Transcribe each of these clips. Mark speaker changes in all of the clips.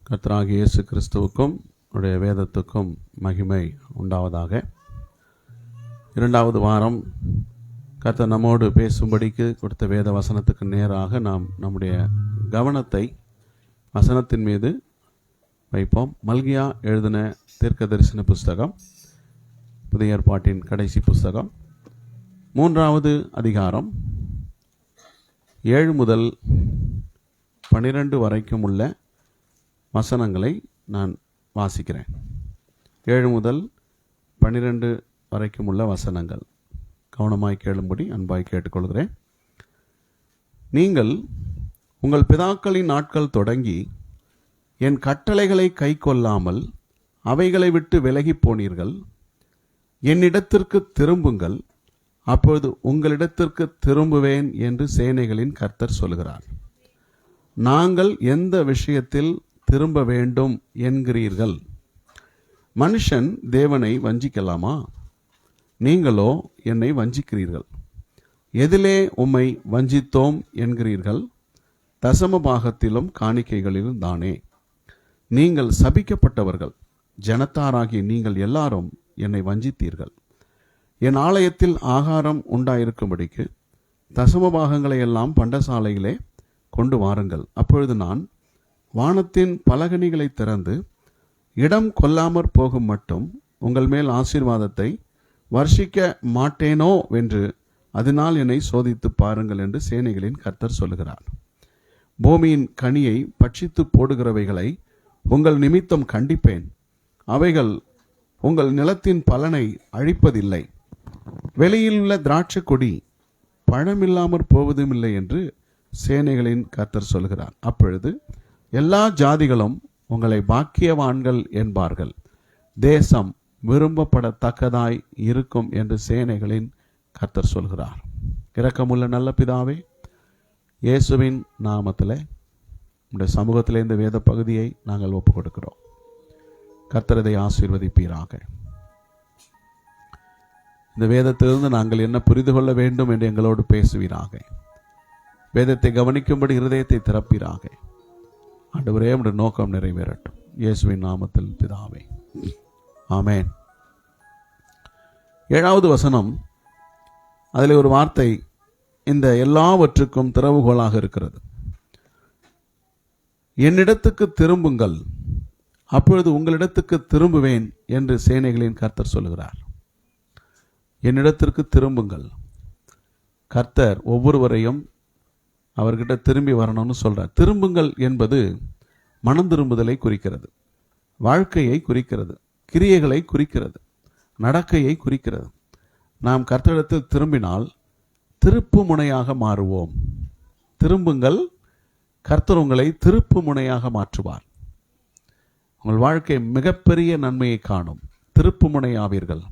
Speaker 1: கர்த்தராகிய இயேசு கிறிஸ்துவுக்கும் உடைய வேதத்துக்கும் மகிமை உண்டாவதாக. இரண்டாவது வாரம் கர்த்தர் நம்மோடு பேசும்படிக்கு கொடுத்த வேத வசனத்துக்கு நேராக நாம் நம்முடைய கவனத்தை வசனத்தின் மீது வைப்போம். மல்கியா எழுதின தீர்க்க தரிசன புஸ்தகம், புதிய ஏற்பாட்டின் கடைசி புஸ்தகம், 3வது அதிகாரம் 7 முதல் 12 வரைக்கும் உள்ள வசனங்களை நான் வாசிக்கிறேன். 7 முதல் 12 வரைக்கும் உள்ள வசனங்கள் கவனமாய் கேளும்படி அன்பாய் கேட்டுக்கொள்கிறேன். நீங்கள் உங்கள் பிதாக்களின் நாட்கள் தொடங்கி என் கட்டளைகளை கை கொள்ளாமல் அவைகளை விட்டு விலகி போனீர்கள். என்னிடத்திற்கு திரும்புங்கள், அப்பொழுது உங்களிடத்திற்கு திரும்புவேன் என்று சேனைகளின் கர்த்தர் சொல்கிறார். நாங்கள் எந்த விஷயத்தில் திரும்ப வேண்டும் என்கிறீர்கள்? மனுஷன் தேவனை வஞ்சிக்கலாமா? நீங்களோ என்னை வஞ்சிக்கிறீர்கள். எதிலே உம்மை வஞ்சித்தோம் என்கிறீர்கள்? தசம பாகத்திலும் காணிக்கைகளிலும் தானே. நீங்கள் சபிக்கப்பட்டவர்கள், ஜனத்தாராகிய நீங்கள் எல்லாரும் என்னை வஞ்சித்தீர்கள். என் ஆலயத்தில் ஆகாரம் உண்டாயிருக்கும்படிக்கு தசம பாகங்களை எல்லாம் பண்டசாலையிலே கொண்டு வாருங்கள். அப்பொழுது நான் வானத்தின் பலகணிகளை திறந்து இடம் கொள்ளாமற் போகும் மட்டும் உங்கள் மேல் ஆசீர்வாதத்தை வர்ஷிக்க மாட்டேனோ வென்று அதனால் என்னை சோதித்து பாருங்கள் என்று சேனைகளின் கர்த்தர் சொல்லுகிறார். பூமியின் கனியை பட்சித்து போடுகிறவைகளை உங்கள் நிமித்தம் கண்டிப்பேன். அவைகள் உங்கள் நிலத்தின் பலனை அழிப்பதில்லை. வெளியில் உள்ள திராட்சை கொடி பழமில்லாமற் போவதும் இல்லை என்று சேனைகளின் கர்த்தர் சொல்கிறார். அப்பொழுது எல்லா ஜாதிகளும் உங்களை பாக்கியவான்கள் என்பார்கள். தேசம் விரும்பப்படத்தக்கதாய் இருக்கும் என்று சேனைகளின் கர்த்தர் சொல்கிறார். இரக்கமுள்ள நல்ல பிதாவே, இயேசுவின் நாமத்தில் உடைய சமூகத்தில் இந்த வேத பகுதியை நாங்கள் ஒப்புக் கொடுக்கிறோம். கர்த்தர் இதை ஆசீர்வதிப்பீராக. இந்த வேதத்திலிருந்து நாங்கள் என்ன புரிந்து கொள்ள வேண்டும் என்று எங்களோடு பேசுவீராக. வேதத்தை கவனிக்கும்படி இருதயத்தை திறப்பீராக. ஆண்டவரே, உம்முடைய நோக்கம் நிறைவேறட்டும். இயேசுவின் நாமத்தில் பிதாவே, ஆமென். 7வது வசனம், அதில் ஒரு வார்த்தை இந்த எல்லாவற்றுக்கும் திறவுகோலாக இருக்கிறது. என்னிடத்துக்கு திரும்புங்கள், அப்பொழுது உங்களிடத்துக்கு திரும்புவேன் என்று சேனைகளின் கர்த்தர் சொல்கிறார். என்னிடத்திற்கு திரும்புங்கள். கர்த்தர் ஒவ்வொருவரையும் அவர்கிட்ட திரும்பி வரணும்னு சொல்றார். திரும்புங்கள் என்பது மனம் திரும்புதலை குறிக்கிறது, வாழ்க்கையை குறிக்கிறது, கிரியைகளை குறிக்கிறது, நடக்கையை குறிக்கிறது. நாம் கர்த்தரிடத்தில் திரும்பினால் திருப்பு முனையாக மாறுவோம். திரும்புங்கள், கர்த்தர் உங்களை திருப்பு முனையாக மாற்றுவார். உங்கள் வாழ்க்கை மிகப்பெரிய நன்மையை காணும். திருப்பு முனையாவீர்கள்.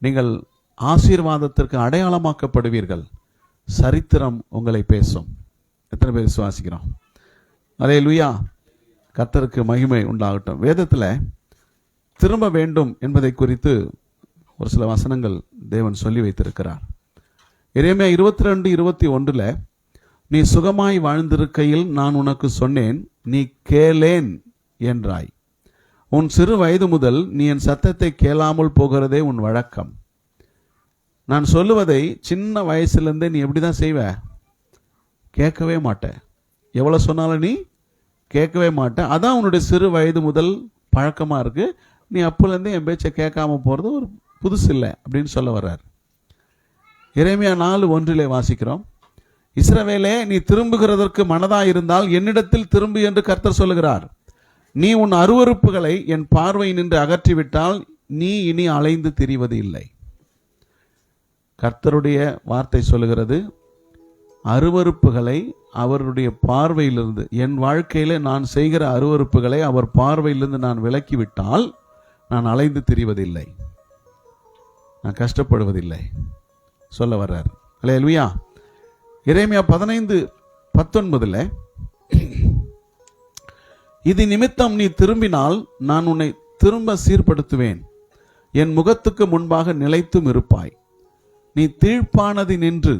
Speaker 1: நீங்கள் ஆசீர்வாதத்திற்கு அடையாளமாக்கப்படுவீர்கள். சரித்திரம் உங்களை பேசும். எத்தனை பேர் விசுவாசிக்கிறோம்? அல்லேலூயா. கர்த்தருக்கு மகிமை உண்டாகட்டும். வேதத்தில் திரும்ப வேண்டும் என்பதை குறித்து ஒரு சில வசனங்கள் தேவன் சொல்லி வைத்திருக்கிறார். எரேமியா 22:21 நீ சுகமாய் வாழ்ந்திருக்கையில் நான் உனக்கு சொன்னேன், நீ கேளேன் என்றாய். உன் சிறு வயது முதல் நீ என் சத்தத்தை கேளாமல் போகிறதே உன் வழக்கம். நான் சொல்லுவதை சின்ன வயசுலேருந்தே நீ எப்படி தான் செய்வ? கேட்கவே மாட்டேன். எவ்வளோ சொன்னாலும் நீ கேட்கவே மாட்டேன். அதான் உன்னுடைய சிறு வயது முதல் பழக்கமாக இருக்குது. நீ அப்போலேருந்தே என் பேச்சை கேட்காம போகிறது ஒரு புதுசு இல்லை அப்படின்னு சொல்ல வர்றார். எரேமியா 4:1 வாசிக்கிறோம், இஸ்ரவேலே, நீ திரும்புகிறதற்கு மனதாக இருந்தால் என்னிடத்தில் திரும்பு என்று கர்த்தர் சொல்லுகிறார். நீ உன் அருவருப்புகளை என் பார்வை நின்று அகற்றிவிட்டால் நீ இனி அலைந்து திரிவது இல்லை. கர்த்தருடைய வார்த்தை சொல்லுகிறது, அருவருப்புகளை அவருடைய பார்வையிலிருந்து, என் வாழ்க்கையில நான் செய்கிற அருவருப்புகளை அவர் பார்வையிலிருந்து நான் விலக்கிவிட்டால் நான் அலைந்து திரிவதில்லை, நான் கஷ்டப்படுவதில்லை சொல்ல வர்றார். அல்லேலூயா. எரேமியா 15:19 இது நிமித்தம் நீ திரும்பினால் நான் உன்னை திரும்ப சீர்படுத்துவேன், என் முகத்துக்கு முன்பாக நிலைத்தும் இருப்பாய். நீ தீழ்ப்பானது நின்று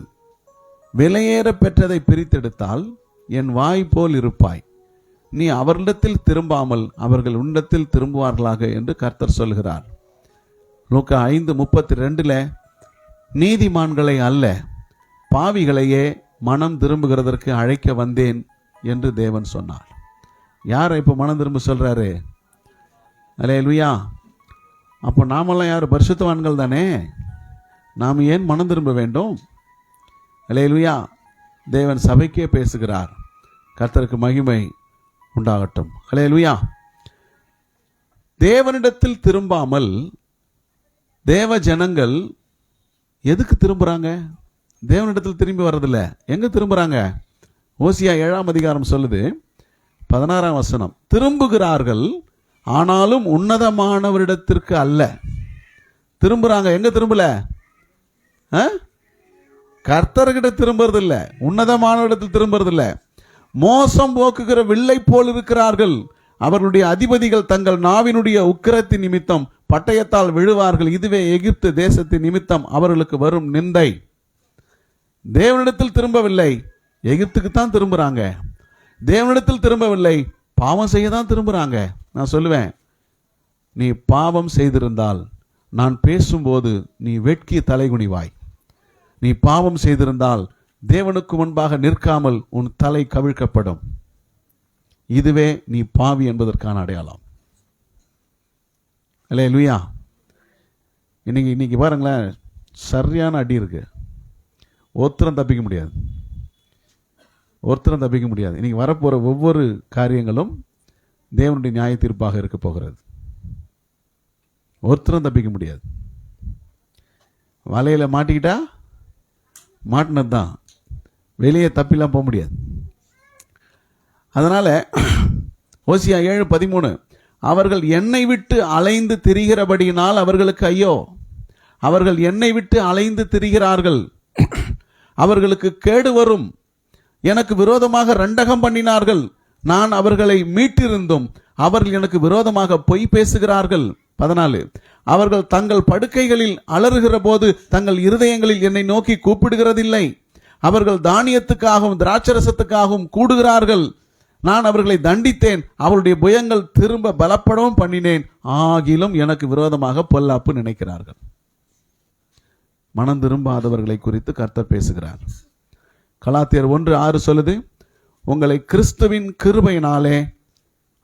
Speaker 1: விலையேற பெற்றதை பிரித்தெடுத்தால் என் வாய் போல் இருப்பாய். நீ அவர்களிடத்தில் திரும்பாமல் அவர்கள் உன்னிடத்தில் திரும்புவார்களாக என்று கர்த்தர் சொல்கிறார். லூக்கா 5:32 நீதிமான்களை அல்ல பாவிகளையே மனம் திரும்புகிறதற்கு அழைக்க வந்தேன் என்று தேவன் சொன்னார். யாரை இப்போ மனம் திரும்ப சொல்றாரு? அல்லேலூயா. அப்போ நாமெல்லாம் யார்? பரிசுத்தவான்கள் தானே. நாம் ஏன் மனம் திரும்ப வேண்டும்? அல்லேலூயா. தேவன் சபைக்கே பேசுகிறார். கர்த்தருக்கு மகிமை உண்டாகட்டும். அல்லேலூயா. தேவனிடத்தில் திரும்பாமல் தேவ ஜனங்கள் எதுக்கு திரும்புறாங்க? தேவனிடத்தில் திரும்பி வர்றதில்ல. எங்க திரும்புறாங்க? ஓசியா 7 சொல்லுது, 16 திரும்புகிறார்கள் ஆனாலும் உன்னதமானவரிடத்திற்கு அல்ல. திரும்புறாங்க. எங்க திரும்பல? கர்த்தர்கிட்ட திரும்புறது இல்ல, உன்னதமானவரிடத்தில் திரும்புறது இல்ல. மோசம் போக்குகிற வில்லை போல் இருக்கிறார்கள். அவர்களுடைய அதிபதிகள் தங்கள் நாவினுடைய உக்கிரத்தின் நிமித்தம் பட்டயத்தால் விழுவார்கள். இதுவே எகிப்து தேசத்தின் நிமித்தம் அவர்களுக்கு வரும் நிந்தை. தேவனிடத்தில் திரும்பவில்லை, எகிப்துக்கு தான் திரும்புறாங்க. தேவனிடத்தில் திரும்பவில்லை, பாவம் செய்ய தான் திரும்புறாங்க. நான் சொல்லுவேன், நீ பாவம் செய்திருந்தால் நான் பேசும்போது நீ வெட்கி தலைகுனிவாய். நீ பாவம் செய்திருந்தால் தேவனுக்கு முன்பாக நிற்காமல் உன் தலை கவிழ்க்கப்படும். இதுவே நீ பாவி என்பதற்கான அடையாளம். அல்லேலூயா. இன்னைக்கு பாருங்களேன், சரியான அடி இருக்கு. ஒருத்தரும் தப்பிக்க முடியாது. ஒருத்தரும் தப்பிக்க முடியாது. இன்னைக்கு வரப்போற ஒவ்வொரு காரியங்களும் தேவனுடைய நியாய தீர்ப்பாக இருக்க போகிறது. ஒருத்தரும் தப்பிக்க முடியாது. வலையில மாட்டிக்கிட்டா மாட்டினது தான், வெளியே தப்பிலாம் போக முடியாது. அதனால ஓசியா 7:13 அவர்கள் என்னை விட்டு அலைந்து திரிகிறபடியினால் அவர்களுக்கு ஐயோ. அவர்கள் என்னை விட்டு அலைந்து திரிகிறார்கள், அவர்களுக்கு கேடு வரும். எனக்கு விரோதமாக ரண்டகம் பண்ணினார்கள், நான் அவர்களை மீட்டிருந்தும் அவர்கள் எனக்கு விரோதமாக பொய் பேசுகிறார்கள். 14 அவர்கள் தங்கள் படுக்கைகளில் அலறுகிற போது தங்கள் இருதயங்களில் என்னை நோக்கி கூப்பிடுகிறதில்லை. அவர்கள் தானியத்துக்காகவும் திராட்சரசத்துக்காகவும் கூடுகிறார்கள். நான் அவர்களை தண்டித்தேன், அவருடைய புயங்கள் திரும்ப பலப்படவும் பண்ணினேன். ஆகிலும் எனக்கு விரோதமாக பொல்லாப்பு நினைக்கிறார்கள். மனம் திரும்பாதவர்களை குறித்து கர்த்தர் பேசுகிறார். கலாத்தியர் 1:6 சொல்லுது, உங்களை கிறிஸ்துவின் கிருபையினாலே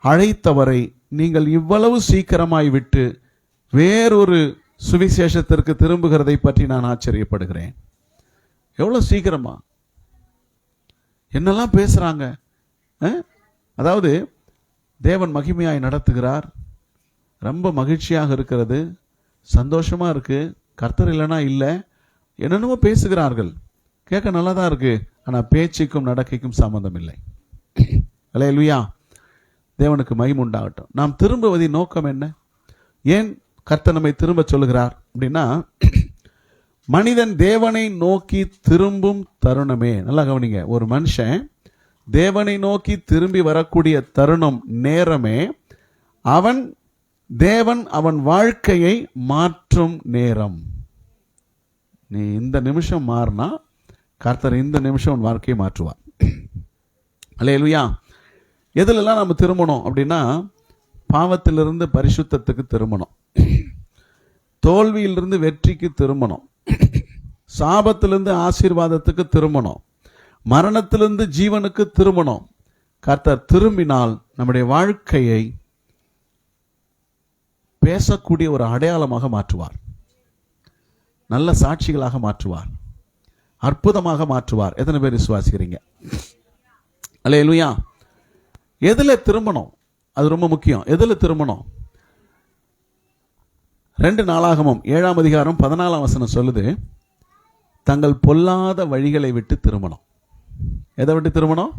Speaker 1: அழைத்தவரை நீங்கள் இவ்வளவு சீக்கிரமாய் விட்டு வேறொரு சுவிசேஷத்திற்கு திரும்புகிறதை பற்றி நான் ஆச்சரியப்படுகிறேன். எவ்வளவு சீக்கிரமா என்னெல்லாம் பேசுறாங்க. அதாவது தேவன் மகிமையாய் நடத்துகிறார், ரொம்ப மகிழ்ச்சியாக இருக்கிறது, சந்தோஷமா இருக்கு, கர்த்தர் இல்லைனா இல்லை, என்னென்னமோ பேசுகிறார்கள். கேட்க நல்லா தான் இருக்கு, ஆனால் பேச்சுக்கும் நடக்கைக்கும் சம்பந்தம் இல்லை. அல்லேலூயா. தேவனுக்கு மகிமை உண்டாகட்டும். நாம் திரும்புவதின் நோக்கம் என்ன? ஏன் கர்த்தர் நம்மை திரும்ப சொல்லுகிறார் அப்படின்னா, மனிதன் தேவனை நோக்கி திரும்பும் தருணமே. நல்லா கவனிங்க, ஒரு மனுஷன் தேவனை நோக்கி திரும்பி வரக்கூடிய தருணம் நேரமே தேவன் அவன் வாழ்க்கையை மாற்றும் நேரம். நீ இந்த நிமிஷம் மாறினா கர்த்தர் இந்த நிமிஷம் உன் வாழ்க்கையை மாற்றுவார். அல்லேலூயா. எதுலெல்லாம் நம்ம திரும்பணும் அப்படின்னா, பாவத்திலிருந்து பரிசுத்தத்துக்கு திரும்பணும், தோல்வியிலிருந்து வெற்றிக்கு திரும்பணும், சாபத்திலிருந்து ஆசீர்வாதத்துக்கு திரும்பணும், மரணத்திலிருந்து ஜீவனுக்கு திரும்பணும். கர்த்தர் திரும்பினால் நம்முடைய வாழ்க்கையை பேசக்கூடிய ஒரு அடையாளமாக மாற்றுவார், நல்ல சாட்சிகளாக மாற்றுவார், அற்புதமாக மாற்றுவார். எத்தனை பேர் விசுவாசிக்கிறீங்க? அல்லேலூயா. எதுல திரும்பணும்? அது ரொம்ப முக்கியம். எதுல திரும்பணும்? 2 நாளாகமம் 7:14 சொல்லுது, தங்கள் பொல்லாத வழிகளை விட்டு திரும்பணும். எதை விட்டு திரும்பணும்?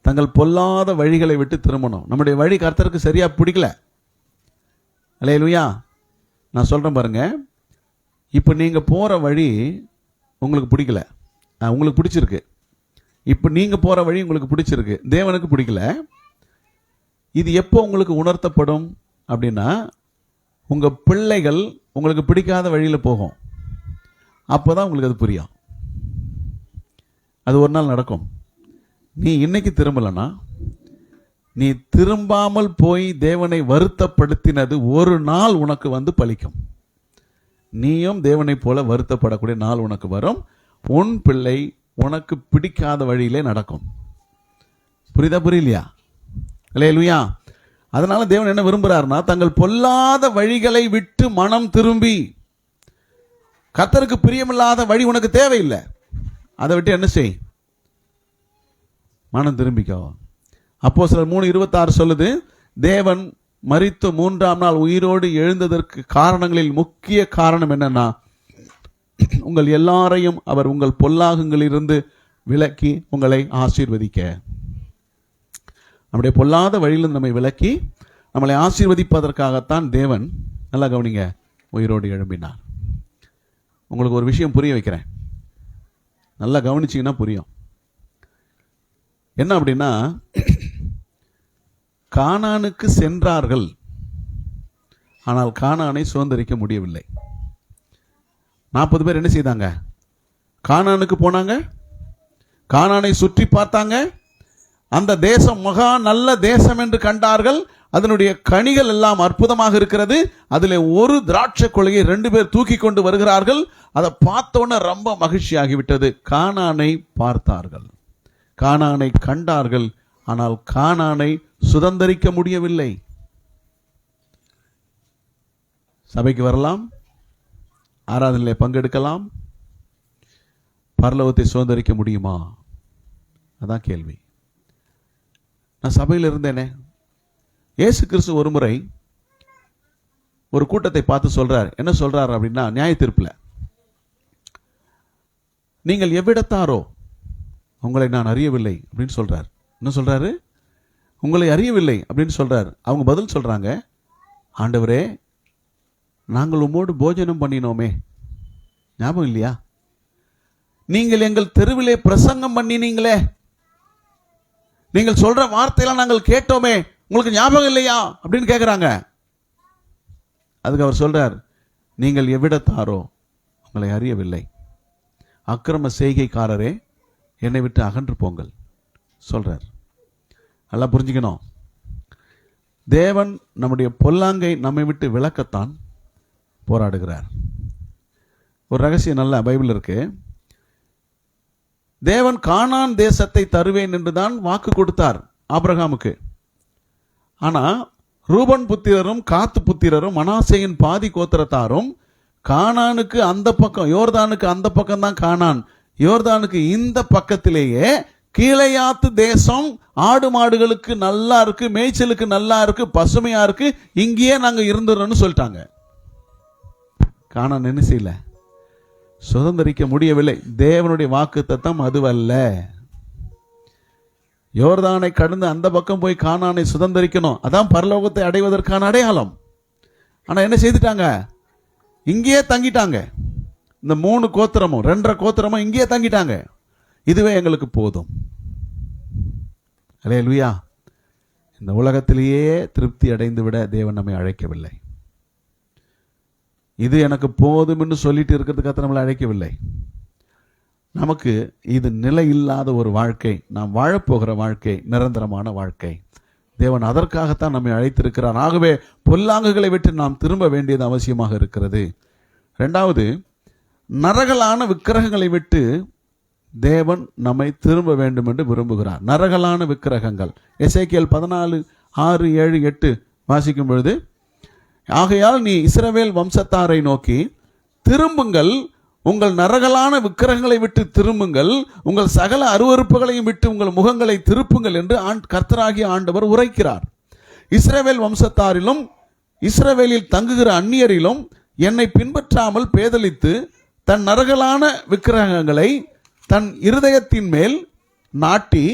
Speaker 1: தங்கள் பொல்லாத வழிகளை விட்டு திரும்பணும். நம்முடைய வழி கர்த்தருக்கு சரியா பிடிக்கல. அல்லேலூயா. நான் சொல்றேன் பாருங்க, இப்போ நீங்க போற வழி உங்களுக்கு பிடிக்கல, உங்களுக்கு பிடிச்சிருக்கு. இப்போ நீங்க போற வழி உங்களுக்கு பிடிச்சிருக்கு, தேவனுக்கு பிடிக்கல. இது எப்போ உங்களுக்கு உணர்த்தப்படும் அப்படின்னா, உங்க பிள்ளைகள் உங்களுக்கு பிடிக்காத வழியில போகும், அப்போதான் உங்களுக்கு அது புரியும். அது ஒரு நாள் நடக்கும். நீ இன்னைக்கு திரும்பலன்னா நீ திரும்பாமல் போய் தேவனை வருத்தப்படுத்தினது ஒரு நாள் உனக்கு பலிக்கும். நீயும் தேவனை போல வருத்தப்படக்கூடிய நாள் உனக்கு வரும். உன் பிள்ளை உனக்கு பிடிக்காத வழியிலே நடக்கும். புரியலையா? அல்லேலூயா. அதனால தேவன் என்ன விரும்புகிறார்னா, தங்கள் பொல்லாத வழிகளை விட்டு மனம் திரும்பி, கர்த்தருக்கு பிரியமில்லாத வழி உனக்கு தேவையில்லை, அதை விட்டு என்ன செய்? மனம் திரும்பிக்கோ. அப்போஸ்தலர் 3:26 சொல்லுது, தேவன் மரித்து 3ஆம் நாள் உயிரோடு எழுந்ததற்கு காரணங்களில் முக்கிய காரணம் என்னன்னா, உங்கள் எல்லாரையும் அவர் உங்கள் பொல்லாங்கங்களிலிருந்து விலக்கி உங்களை ஆசீர்வதிக்க. நம்முடைய பொல்லாத வழியிலிருந்து நம்மை விலக்கி நம்மளை ஆசீர்வதிப்பதற்காகத்தான் தேவன், நல்லா கவனிங்க, உயிரோடு எழும்பினார். உங்களுக்கு ஒரு விஷயம் புரிய வைக்கிறேன், நல்லா கவனிச்சிங்கன்னா புரியும். என்ன அப்படின்னா, கானானுக்கு சென்றார்கள், ஆனால் கானானை சுதந்தரிக்க முடியவில்லை. 40 பேர் என்ன செய்தாங்க? கானானுக்கு போனாங்க, கானானை சுற்றி பார்த்தாங்க, அந்த தேசம் மகா நல்ல தேசம் என்று கண்டார்கள். அதனுடைய கனிகள் எல்லாம் அற்புதமாக இருக்கிறது. அதில் ஒரு திராட்சை கொள்ளையை 2 பேர் தூக்கி கொண்டு வருகிறார்கள். அதை பார்த்தோன்னே ரொம்ப மகிழ்ச்சியாகிவிட்டது. கானானை பார்த்தார்கள், கானானை கண்டார்கள், ஆனால் கானானை சுதந்தரிக்க முடியவில்லை. சபைக்கு வரலாம், ஆராதனையிலே பங்கெடுக்கலாம், பரலோகத்தை சுதந்தரிக்க முடியுமா? அதான் கேள்வி. நான் சபையில் இருந்தேனே. இயேசு கிறிஸ்து ஒரு முறை ஒரு கூட்டத்தை பார்த்து சொல்றார். என்ன சொல்றார் அப்படின்னா, நியாய தீர்ப்புல, நீங்கள் எவ்விடத்தாரோ உங்களை நான் அறியவில்லை அப்படின்னு சொல்றார். என்ன சொல்றாரு? உங்களை அறியவில்லை அப்படின்னு சொல்றார். அவங்க பதில் சொல்றாங்க, ஆண்டவரே, நாங்கள் உம்மோடு போஜனம் பண்ணினோமே, ஞாபகம் இல்லையா? நீங்கள் எங்கள் தெருவிலே பிரசங்கம் பண்ணினீங்களே, நீங்கள் சொல்ற வார்த்தையெல்லாம் நாங்கள் கேட்டோமே, உங்களுக்கு ஞாபகம் இல்லையா அப்படின்னு கேட்கிறாங்க. அதுக்கு அவர் சொல்றார், நீங்கள் எவ்விடத்தாரோ உங்களை அறியவில்லை, அக்கிரம செய்கைக்காரரே என்னை விட்டு அகன்று போங்கள் சொல்றார். நல்லா புரிஞ்சுக்கணும், தேவன் நம்முடைய பொல்லாங்கை நம்மை விட்டு விலக்கத்தான் போராடுகிறார். ஒரு ரகசியம் நல்ல பைபிள் இருக்கு. தேவன் கானான் தேசத்தை தருவேன் என்றுதான் வாக்கு கொடுத்தார் ஆபிரகாமுக்கு. ஆனா ரூபன் புத்திரரும் காத்து புத்திரரும் மனாசேயின் பாதி கோத்திரத்தாரும் கானானுக்கு அந்த பக்கம், யோர்தானுக்கு அந்த பக்கம் தான் கானான், யோர்தானுக்கு இந்த பக்கத்திலேயே கீழையாத்து தேசம் ஆடு மாடுகளுக்கு நல்லா இருக்கு, மேய்ச்சலுக்கு நல்லா இருக்கு, பசுமையா இருக்கு, இங்கேயே நாங்க இருந்துறோம்னு சொல்லிட்டாங்க. கானான் என்ன செய்யல? சுதந்திரிக்க முடியவில்லை. தேவனுடைய வாக்குத்தத்தம் அதுவல்ல. யோர்தானை கடந்து அந்த பக்கம் போய் கானானை சுதந்திரிக்கணும், அதான் பரலோகத்தை அடைவதற்கான அடையாளம். ஆனா என்ன செய்துட்டாங்க? இங்கேயே தங்கிட்டாங்க. இந்த 3 கோத்திரமும் 2.5 கோத்திரமும் இங்கேயே தங்கிட்டாங்க. இதுவே எங்களுக்கு போதும். அல்லேலூயா. இந்த உலகத்திலேயே திருப்தி அடைந்து விட தேவன் நம்மை அழைக்கவில்லை. இது எனக்கு போதும் என்று சொல்லிட்டு இருக்கிறதுக்காக நம்மளை அழைக்கவில்லை. நமக்கு இது நிலை இல்லாத ஒரு வாழ்க்கை, நாம் வாழப்போகிற வாழ்க்கை நிரந்தரமான வாழ்க்கை. தேவன் அதற்காகத்தான் நம்மை அழைத்திருக்கிறார். ஆகவே பொல்லாங்குகளை விட்டு நாம் திரும்ப வேண்டியது அவசியமாக இருக்கிறது. 2வது, நரகலான விக்கிரகங்களை விட்டு தேவன் நம்மை திரும்ப வேண்டும் என்று விரும்புகிறார். நரகலான விக்கிரகங்கள், எசேக்கியேல் 14:6-7-8 வாசிக்கும் பொழுது, ஆகையால் நீ இஸ்ரவேல் வம்சத்தாரை நோக்கி திரும்புங்கள், உங்கள் நரகலான விக்கிரகங்களை விட்டு திரும்புங்கள், உங்கள் சகல அருவருப்புகளையும் விட்டு உங்கள் முகங்களை திருப்புங்கள் என்று கர்த்தராகிய ஆண்டவர் உரைக்கிறார். இஸ்ரவேல் வம்சத்தாரிலும் இஸ்ரவேலில் தங்குகிற அந்நியரிலும் என்னை பின்பற்றாமல் பேதலித்து தன் நரகலான விக்கிரகங்களை தன் இருதயத்தின் மேல் நாட்டி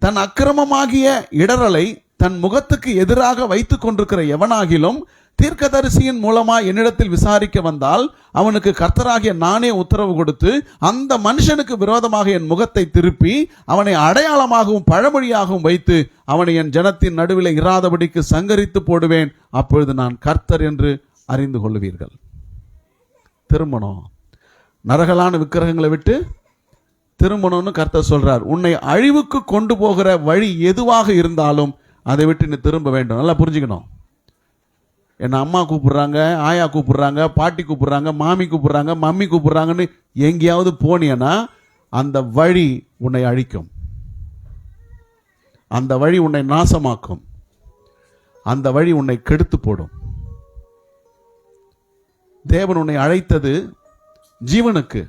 Speaker 1: தன் அக்கிரமமாகிய இடரலை தன் முகத்துக்கு எதிராக வைத்துக் கொண்டிருக்கிற எவனாகிலும் தீர்க்கதரிசியின் மூலமாய் என்னிடத்தில் விசாரிக்க வந்தால் அவனுக்கு கர்த்தராகிய நானே உத்தரவு கொடுத்து அந்த மனுஷனுக்கு விரோதமாக என் முகத்தை திருப்பி அவனை அடையாளமாகவும் பழமொழியாகவும் வைத்து அவனை என் ஜனத்தின் நடுவில் இராதபடிக்கு சங்கரித்து போடுவேன். அப்பொழுது நான் கர்த்தர் என்று அறிந்து கொள்வீர்கள். திரும்பணும், நரகலான விக்கிரகங்களை விட்டு திரும்பணும்னு கர்த்தர் சொல்றார். உன்னை அழிவுக்கு கொண்டு போகிற வழி எதுவாக இருந்தாலும் அதை விட்டு நீ திரும்ப வேண்டும். நல்லா புரிஞ்சுக்கணும். என்னை அம்மா கூப்பிடுறாங்க, ஆயா கூப்பிடுறாங்க, பாட்டி கூப்பிடுறாங்க, மாமி கூப்பிடுறாங்க, மம்மி கூப்பிடுறாங்கன்னு எங்கேயாவது போனியன்னா அந்த வழி உன்னை அழிக்கும், அந்த வழி உன்னை நாசமாக்கும், அந்த வழி உன்னை கெடுத்து போடும். தேவன் உன்னை அழைத்தது ஜீவனுக்கு.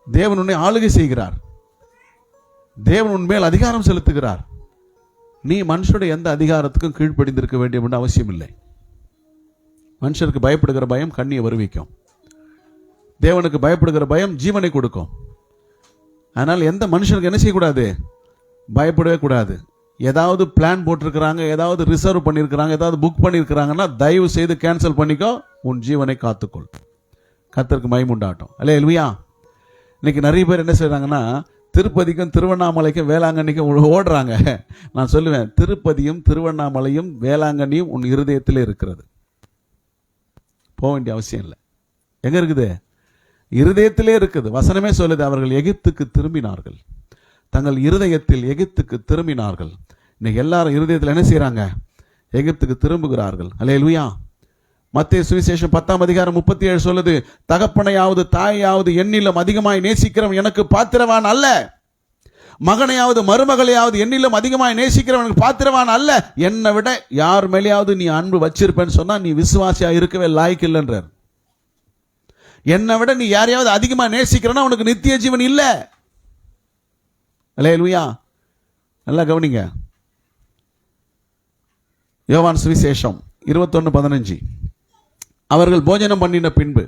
Speaker 1: தேவன் உன்னை ஆளுகை செய்கிறார். தேவன் உன் மேல் அதிகாரம் செலுத்துகிறார். நீ மனுஷனுடைய எந்த அதிகாரத்துக்கும் கீழ்ப்படிந்திருக்க வேண்டிய அவசியம் இல்லை. மனுஷருக்கு பயப்படுகிற பயம் கண்ணியை வருவிக்கும். தேவனுக்கு பயப்படுகிற பயம் ஜீவனை கொடுக்கும். அதனால் எந்த மனுஷனுக்கு என்ன செய்யக்கூடாது? பயப்படவே கூடாது. ஏதாவது பிளான் போட்டிருக்கிறாங்க, ஏதாவது ரிசர்வ் பண்ணியிருக்கிறாங்க, ஏதாவது புக் பண்ணியிருக்கிறாங்கன்னா தயவு செய்து கேன்சல் பண்ணிக்கோ. உன் ஜீவனை காத்துக்கொள். கர்த்தருக்கு மகிமை உண்டாகட்டும். அல்லேலூயா. இன்னைக்கு நிறைய பேர் என்ன செய்றாங்கன்னா, திருப்பதிக்கும் திருவண்ணாமலைக்கும் வேளாங்கண்ணிக்கும் ஓடுறாங்க. நான் சொல்லுவேன், திருப்பதியும் திருவண்ணாமலையும் வேளாங்கண்ணியும் உன் இருதயத்திலே இருக்கிறது. போக வேண்டிய அவசியம் இல்லை. எங்க இருக்குது? இருதயத்திலே இருக்குது. வசனமே சொல்லுது, அவர்கள் எகிப்துக்கு திரும்பினார்கள், தங்கள் இருதயத்தில் எகிப்துக்கு திரும்பினார்கள். இன்னைக்கு எல்லாரும் இருதயத்தில் என்ன செய்யறாங்க? எகிப்துக்கு திரும்புகிறார்கள். அல்லேலூயா. மத்தேயு சுவிசேஷம் 10:37 சொல்லுது, தகப்பனையாவது தாயாவது என்னிலும் அதிகமாய் நேசிக்கிறவன் எனக்கு பாத்திரவான் அல்ல, மகனையாவது மருமகளையாவது என்னிலும் அதிகமாய் நேசிக்கிறவன் எனக்கு பாத்திரவான் அல்ல. என்னை விட யார் மேலேயாவது நீ அன்பு வச்சிருப்பேன்னு சொன்னா நீ விசுவாசியா இருக்கவே லாய்க்கு இல்லைன்றார். என்னை விட நீ யாரையாவது அதிகமா நேசிக்கிறனா உனக்கு நித்திய ஜீவன் இல்ல. அல்லேலூயா. நல்லா கவனிங்க. யோவான் சுவிசேஷம் 21:15. அவர்கள் போஜனம் பண்ணின பின்பு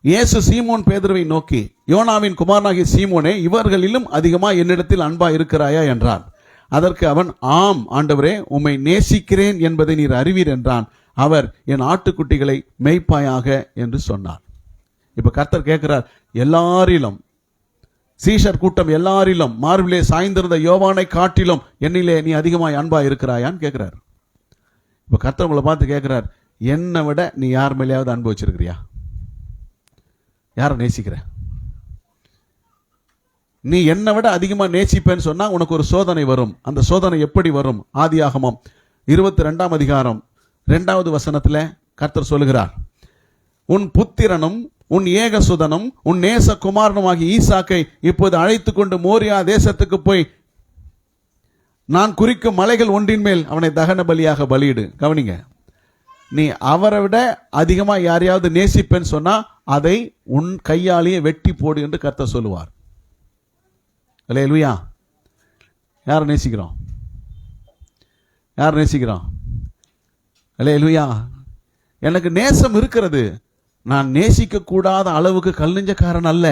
Speaker 1: இயேசு சீமோன் பேதுருவை நோக்கி, யோனாவின் குமாரனாகிய சீமோனே, இவர்களிலும் அதிகமா என்னிடத்தில் அன்பா இருக்கிறாயா என்றான். அதற்கு அவன், ஆம் ஆண்டவரே, உம்மை நேசிக்கிறேன் என்பதை நீர் அறிவீர் என்றான். அவர், என் ஆட்டுக்குட்டிகளை மேய்ப்பாயாக என்று சொன்னார். இப்ப கர்த்தர் கேட்கிறார், எல்லாரிலும், சீஷர் கூட்டம் எல்லாரிலும் மார்பிலே சாய்ந்திருந்த யோவானை காட்டிலும் என்னிலே நீ அதிகமாய் அன்பா இருக்கிறாயான்னு கேட்கிறார். இப்ப கர்த்தர் உங்களை பார்த்து கேட்கிறார், என்னை விட நீ யார் மேலேயாவது அன்பு வச்சிருக்கிறியா? யாரை நேசிக்கிற? நீ என்னை விட அதிகமா நேசிப்பேன்னு சொன்னா உனக்கு ஒரு சோதனை வரும். அந்த சோதனை எப்படி வரும்? ஆதியாகமம் 22:2 வசனத்துல கர்த்தர் சொல்லுகிறார், உன் புத்திரனும் உன் ஏகசுதனும் உன் நேசகுமாரனுமாகிய ஈசாக்கை இப்போது அழைத்து கொண்டு மோரியா தேசத்துக்கு போய் நான் குறிக்கும் மலைகள் ஒன்றின் மேல் அவனை தகன பலியாக பலியிடு. கவனிங்க, நீ அவரை விட அதிகமா யாரையாவது நேசிப்பேன்னு சொன்னா அதை உன் கையாலேயே வெட்டி போடு என்று கர்த்தர் சொல்லுவார். அல்லேலூயா. யாரை நேசிக்கிறோம்? யார் நேசிக்கிறோம்? அல்லேலூயா. எனக்கு நேசம் இருக்கிறது. நான் நேசிக்க கூடாத அளவுக்கு கல் நெஞ்சக்காரன் அல்ல.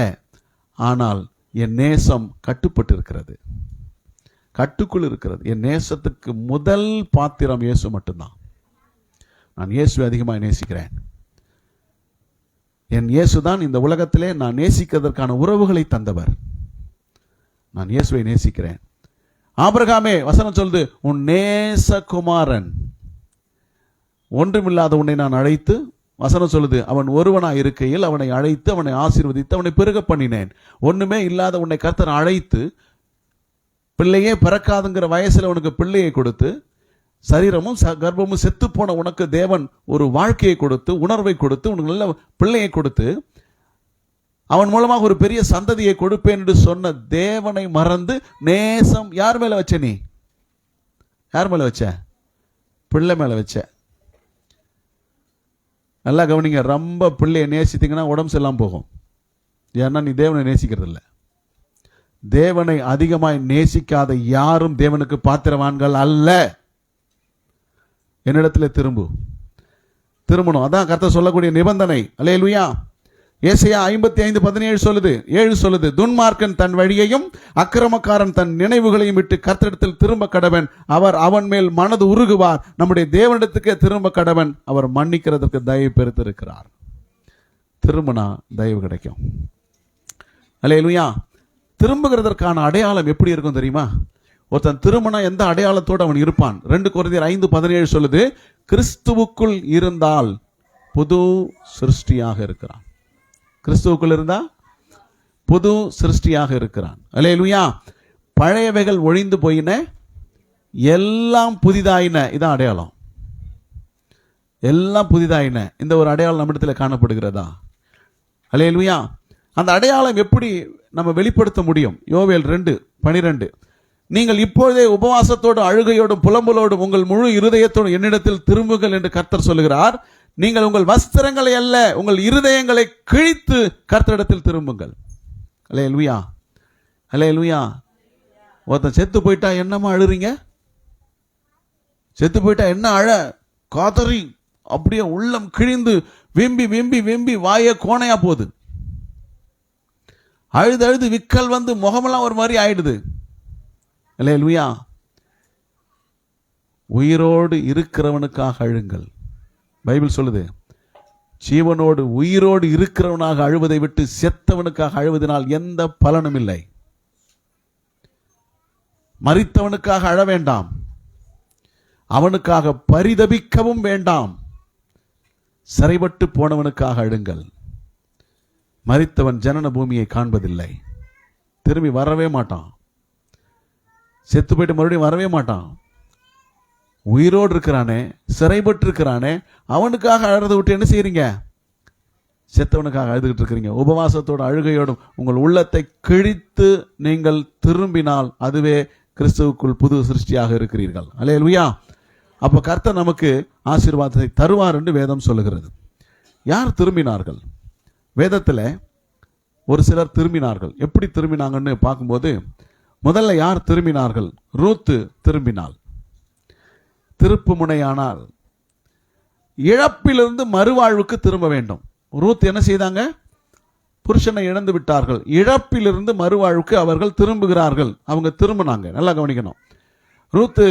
Speaker 1: ஆனால் என் நேசம் கட்டுப்பட்டு இருக்கிறது, கட்டுக்குள் இருக்கிறது. என் நேசத்துக்கு முதல் பாத்திரம் இயேசு மட்டும்தான். நான் இயேசுவை அதிகமாக நேசிக்கிறேன். என் இயேசுதான் இந்த உலகத்திலே நான் நேசிக்கிறதற்கான உறவுகளை தந்தவர். நான் இயேசுவை நேசிக்கிறேன். ஆபிரகாமே, வசனம் சொல்லுது, உன் நேசகுமாரன் ஒன்றுமில்லாத உன்னை நான் அழைத்து, வசனம் சொல்லுது, அவன் ஒருவனாய் இருக்கையில் அவனை அழைத்து அவனை ஆசீர்வதித்து அவனை பெருக பண்ணினேன். ஒண்ணுமே இல்லாத உன்னை கர்த்தர் அழைத்து, பிள்ளையே பிறக்காதுங்கிற வயசுல உனக்கு பிள்ளையை கொடுத்து, சரீரமும் கர்ப்பமும் செத்து போன உனக்கு தேவன் ஒரு வாழ்க்கையை கொடுத்து, உணர்வை கொடுத்து, உனக்கு நல்ல பிள்ளையை கொடுத்து, அவன் மூலமாக ஒரு பெரிய சந்ததியை கொடுப்பேன் என்று சொன்ன தேவனை மறந்து நேசம் யார் மேல வச்ச? நீ யார் மேல வச்ச? பிள்ளை மேல வச்ச. நல்லா கவனிங்க, ரொம்ப பிள்ளையை நேசித்தீங்கன்னா உடம்பு செல்லாம போகும். ஏன்னா நீ தேவனை நேசிக்கிறது இல்லை. தேவனை அதிகமாய் நேசிக்காத யாரும் தேவனுக்கு பாத்திரவான்கள் அல்ல. என்னிடத்தில் திரும்பணும். அதான் கர்த்தர் சொல்லக்கூடிய நிபந்தனை. அல்லேலூயா. ஏசாயா 55:17 சொல்லுது, துன்மார்க்கன் தன் வழியையும் அக்கிரமக்காரன் தன் நினைவுகளையும் விட்டு கர்த்தரிடத்தில் திரும்ப கடவன், அவர் அவன் மேல் மனது உருகுவார். நம்முடைய தேவனிடத்துக்கே திரும்ப கடவன், அவர் மன்னிக்கிறதுக்கு தயவு பெருத்திருக்கிறார். திரும்பினா தயவு கிடைக்கும். அல்லேலூயா. திரும்புகிறதற்கான அடையாளம் எப்படி இருக்கும் தெரியுமா? ஒருத்தன் திரும்பினா எந்த அடையாளத்தோடு அவன் இருப்பான்? 2 கொரிந்தியர் 5:17 சொல்லுது, கிறிஸ்துவுக்குள் இருந்தால் புது சிருஷ்டியாக இருக்கிறான். கிறிஸ்துவுக்குள் இருந்தா புது சிருஷ்டியாக இருக்கிறான். அல்லேலூயா. பழையவைகள் ஒழிந்து போயின, எல்லாம் புதிதாயின. இதான் அடையாளம். எல்லாம் புதிதாயின. இந்த ஒரு அடையாளம் நம்மிடத்தில் காணப்படுகிறதா? அல்லேலூயா. அந்த அடையாளம் எப்படி நம்ம வெளிப்படுத்த முடியும்? யோவேல் 2:12, நீங்கள் இப்பொழுதே உபவாசத்தோடும் அழுகையோடும் புலம்பலோடும் உங்கள் முழு இருதயத்தோடும் என்னிடத்தில் திரும்புங்கள் என்று கர்த்தர் சொல்லுகிறார். நீங்கள் உங்கள் வஸ்திரங்களை அல்ல, உங்கள் இருதயங்களை கிழித்து கர்த்தரிடத்தில் திரும்புங்கள். அல்லேலூயா, அல்லேலூயா. ஒருத்தன் செத்து போயிட்டா என்னமா அழுறீங்க? செத்து போயிட்டா என்ன அழ? காதறி அப்படியே உள்ளம் கிழிந்து வெம்பி வெம்பி வெம்பி வாய கோணையா போகுது. அழுது அழுது விக்கல் வந்து முகமெல்லாம் ஒரு மாதிரி ஆயிடுது. அல்லேலூயா. உயிரோடு இருக்கிறவனுக்காக அழுங்கள். பைபிள் சொல்லுது, ஜீவனோடு உயிரோடு இருக்கிறவனாக அழுவதை விட்டு செத்தவனுக்காக அழுவதனால் எந்த பலனும் இல்லை. மரித்தவனுக்காக அழ வேண்டாம், அவனுக்காக பரிதபிக்கவும் வேண்டாம். சிறைப்பட்டு போனவனுக்காக அழுங்கள். மரித்தவன் ஜனன பூமியை காண்பதில்லை, திரும்பி வரவே மாட்டான். செத்து போயிட்டு மறுபடியும் வரவே மாட்டான். உயிரோடு இருக்கிறானே, சிறைப்பட்டு இருக்கிறானே, அவனுக்காக அழுறதை விட்டு என்ன செய்யறீங்க? செத்தவனுக்காக அழுதுகிட்டு இருக்கிறீங்க. உபவாசத்தோடு அழுகையோடும் உங்கள் உள்ளத்தை கிழித்து நீங்கள் திரும்பினால் அதுவே கிறிஸ்துவுக்குள் புது சிருஷ்டியாக இருக்கிறீர்கள். அல்லேலூயா. அப்போ கர்த்தர் நமக்கு ஆசீர்வாதத்தை தருவார் என்று வேதம் சொல்லுகிறது. யார் திரும்பினார்கள்? வேதத்தில் ஒரு சிலர் திரும்பினார்கள். எப்படி திரும்பினாங்கன்னு பார்க்கும்போது, முதல்ல யார் திரும்பினார்கள்? ரூத்து திரும்பினாள், திருப்பு முனையானாள். இழப்பிலிருந்து மறுவாழ்வுக்கு திரும்ப வேண்டும். ரூத் என்ன செய்தாங்க? புருஷனை இழந்து விட்டார்கள், இழப்பிலிருந்து மறுவாழ்வுக்கு அவர்கள் திரும்புகிறார்கள். அவங்க திரும்பினாங்க. நல்லா கவனிக்கணும். ரூத்து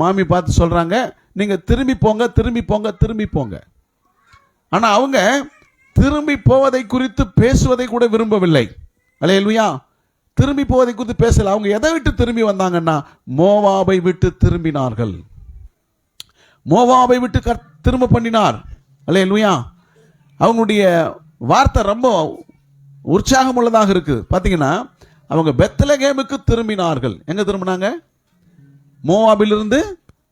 Speaker 1: மாமி பார்த்து சொல்றாங்க, நீங்க திரும்பி போங்க, திரும்பி போங்க, திரும்பி போங்க. ஆனா அவங்க திரும்பி போவதை குறித்து பேசுவதை கூட விரும்பவில்லை. அல்லேலூயா. திரும்பி போவதை குறித்து பேசல. அவங்க எதை விட்டு திரும்பி வந்தாங்கன்னா, மோவாபை விட்டு திரும்பினார்கள். மோவாபை விட்டு திரும்ப பண்ணினார். அல்லேலூயா. அவங்களுடைய வார்த்தை ரொம்ப உற்சாகம் உள்ளதாக இருக்கு. பாத்தீங்கன்னா, அவங்க பெத்லகேமுக்கு திரும்பினார்கள். எங்க திரும்பினாங்க? மோவாபிலிருந்து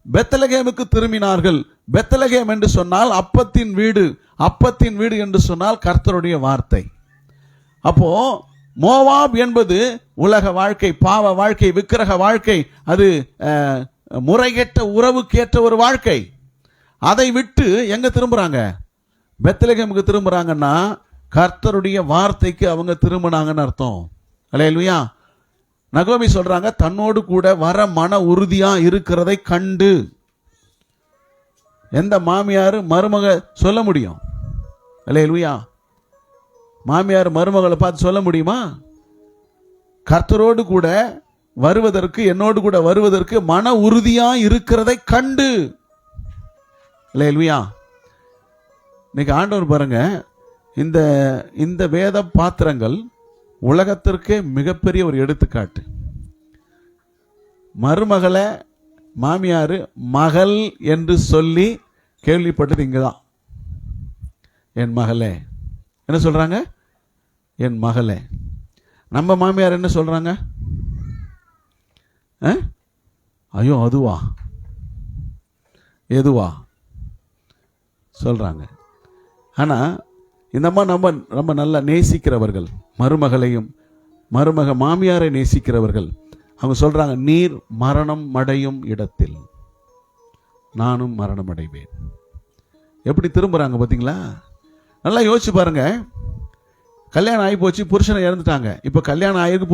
Speaker 1: பெத்லகேமுக்கு திரும்பினார்கள். பெத்லகேம் என்று சொன்னால் அப்பத்தின் வீடு, அப்பத்தின் வீடு என்று சொன்னால் கர்த்தருடைய வார்த்தை. அப்போ மோவாப் என்பது உலக வாழ்க்கை, பாவ வாழ்க்கை, விக்கிரக வாழ்க்கை, அது முறைகெட்ட உறவுக்கேற்ற ஒரு வாழ்க்கை. அதை விட்டு எங்க திரும்புறாங்க? பெத்லகேமுக்கு திரும்புறாங்கன்னா கர்த்தருடைய வார்த்தைக்கு அவங்க திரும்பினாங்கன்னு அர்த்தம். அல்லேலூயா. நகோமி சொல்றாங்க, தன்னோடு கூட வர மன உறுதியா இருக்கிறதை கண்டு. எந்த மாமியார் மருமக சொல்ல முடியும்? அல்லேலூயா. மாமியார் மருமகளை பார்த்து சொல்ல முடியுமா? கர்த்தரோடு கூட வருவதற்கு, என்னோடு கூட வருவதற்கு மன உறுதியா இருக்கிறதை கண்டு. அல்லேலூயா. இன்னைக்கு ஆண்டவர் பாருங்க, இந்த வேத பாத்திரங்கள் உலகத்திற்கே மிகப்பெரிய ஒரு எடுத்துக்காட்டு. மருமகளை மாமியார் மகள் என்று சொல்லி கேள்விப்பட்டது இங்கதான். என் மகளே என்ன சொல்றாங்க? என் மகளே. நம்ம மாமியார் என்ன சொல்றாங்க? ஐயோ அதுவா, எதுவா சொல்றாங்க. ஆனா இந்த மாதிரி நம்ம நல்லா நேசிக்கிறவர்கள், மருமகளையும் மருமக மாமியாரை நேசிக்கிறவர்கள், அவங்க சொல்றாங்க, நீர் மரணம் அடையும் இடத்தில் நானும் மரணம் அடைவேன். எப்படி திரும்புறாங்க பாத்தீங்களா? நல்லா யோசிச்சு பாருங்க. கல்யாணம் ஆகி போச்சு, புருஷனை இறந்துட்டாங்க. இப்ப கல்யாணம் ஆகிருக்கு,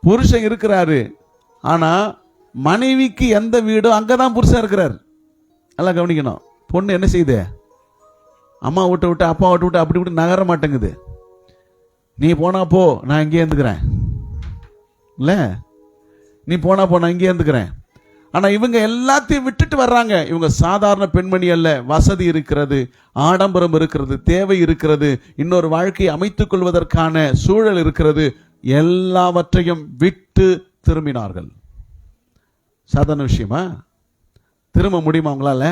Speaker 1: புருஷன் இருக்கிறாரு. ஆனா மனைவிக்கு எந்த வீடோ அங்கதான் புருஷன் இருக்கிறார். நல்லா கவனிக்கணும். பொண்ணு என்ன செய்யுது? அம்மா விட்டு விட்டு அப்பா விட்டு விட்டு அப்படி இப்படி நகர மாட்டேங்குது. நீ போனா போ, நான் இங்கே இருந்துக்கிறேன். இல்ல, நீ போனா போ, நான் இங்கே இருந்துக்கிறேன். ஆனா இவங்க எல்லாத்தையும் விட்டுட்டு வர்றாங்க. இவங்க சாதாரண பெண்மணி அல்ல. வசதி இருக்கிறது, ஆடம்பரம் இருக்கிறது, தேவை இருக்கிறது, இன்னொரு வாழ்க்கையை அமைத்துக் கொள்வதற்கான சூழல் இருக்கிறது. எல்லாவற்றையும் விட்டு திரும்பினார்கள். சாதாரண விஷயமா? திரும்ப முடியுமா அவங்களால?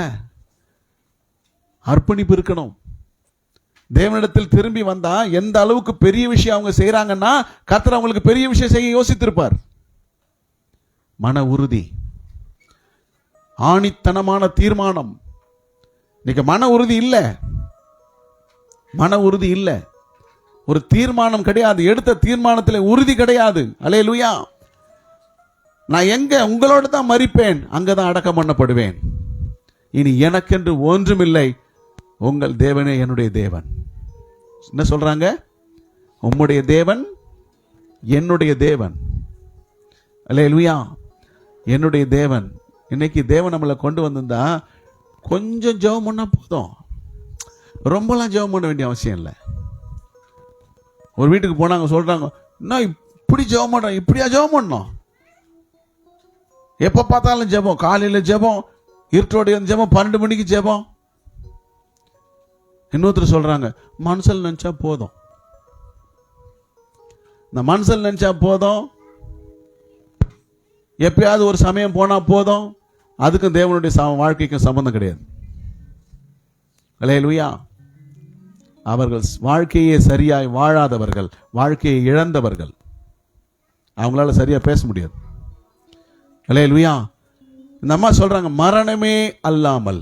Speaker 1: அர்ப்பணிப்பு இருக்கணும். தேவனிடத்தில் திரும்பி வந்தா எந்த அளவுக்கு பெரிய விஷயம் அவங்க செய்யறாங்கன்னா கர்த்தர் அவங்களுக்கு பெரிய விஷயம் செய்ய யோசித்திருப்பார். மன உறுதி, ஆணித்தனமான தீர்மானம். இன்னைக்கு மன உறுதி இல்லை, மன உறுதி இல்லை, ஒரு தீர்மானம் கிடையாது, எடுத்த தீர்மானத்தில் உறுதி கிடையாது. அல்லேலூயா. நான் எங்க உங்களோட தான் மரிப்பேன், அங்கதான் அடக்கம் பண்ணப்படுவேன், இனி எனக்கென்று ஒன்றுமில்லை, உங்கள் தேவனே என்னுடைய தேவன். என்ன சொல்றாங்க? உம்முடைய தேவன் என்னுடைய தேவன். அல்லேலூயா. என்னுடைய தேவன். இன்னைக்கு தேவன் நம்மளை கொண்டு வந்திருந்தா கொஞ்சம் ஜெபம் பண்ணா போதும், ரொம்பலாம் ஜெபம் பண்ண வேண்டிய அவசியம் இல்லை. ஒரு வீட்டுக்கு போனாங்க, சொல்றாங்க, என்ன இப்படி ஜெபம் பண்றோம், இப்படியா ஜெபம் பண்ணோம், எப்ப பார்த்தாலும் ஜெபம், காலையில ஜெபம், இருட்டோடைய ஜெபம், 12 மணிக்கு ஜெபம். இன்னொருத்தர் சொல்றாங்க, மனசில் நினைச்சா போதும், இந்த மனசில் நினைச்சா போதும், எப்பயாவது ஒரு சமயம் போனா போதும், அதுக்கும் தேவனுடைய வாழ்க்கைக்கும் சம்பந்தம் கிடையாது. அல்லேலூயா. அவர்கள் வாழ்க்கையே சரியாய் வாழாதவர்கள், வாழ்க்கையை இழந்தவர்கள், அவங்களால சரியா பேச முடியாது. அல்லேலூயா. இந்த அம்மா சொல்றாங்க, மரணமே அல்லாமல்,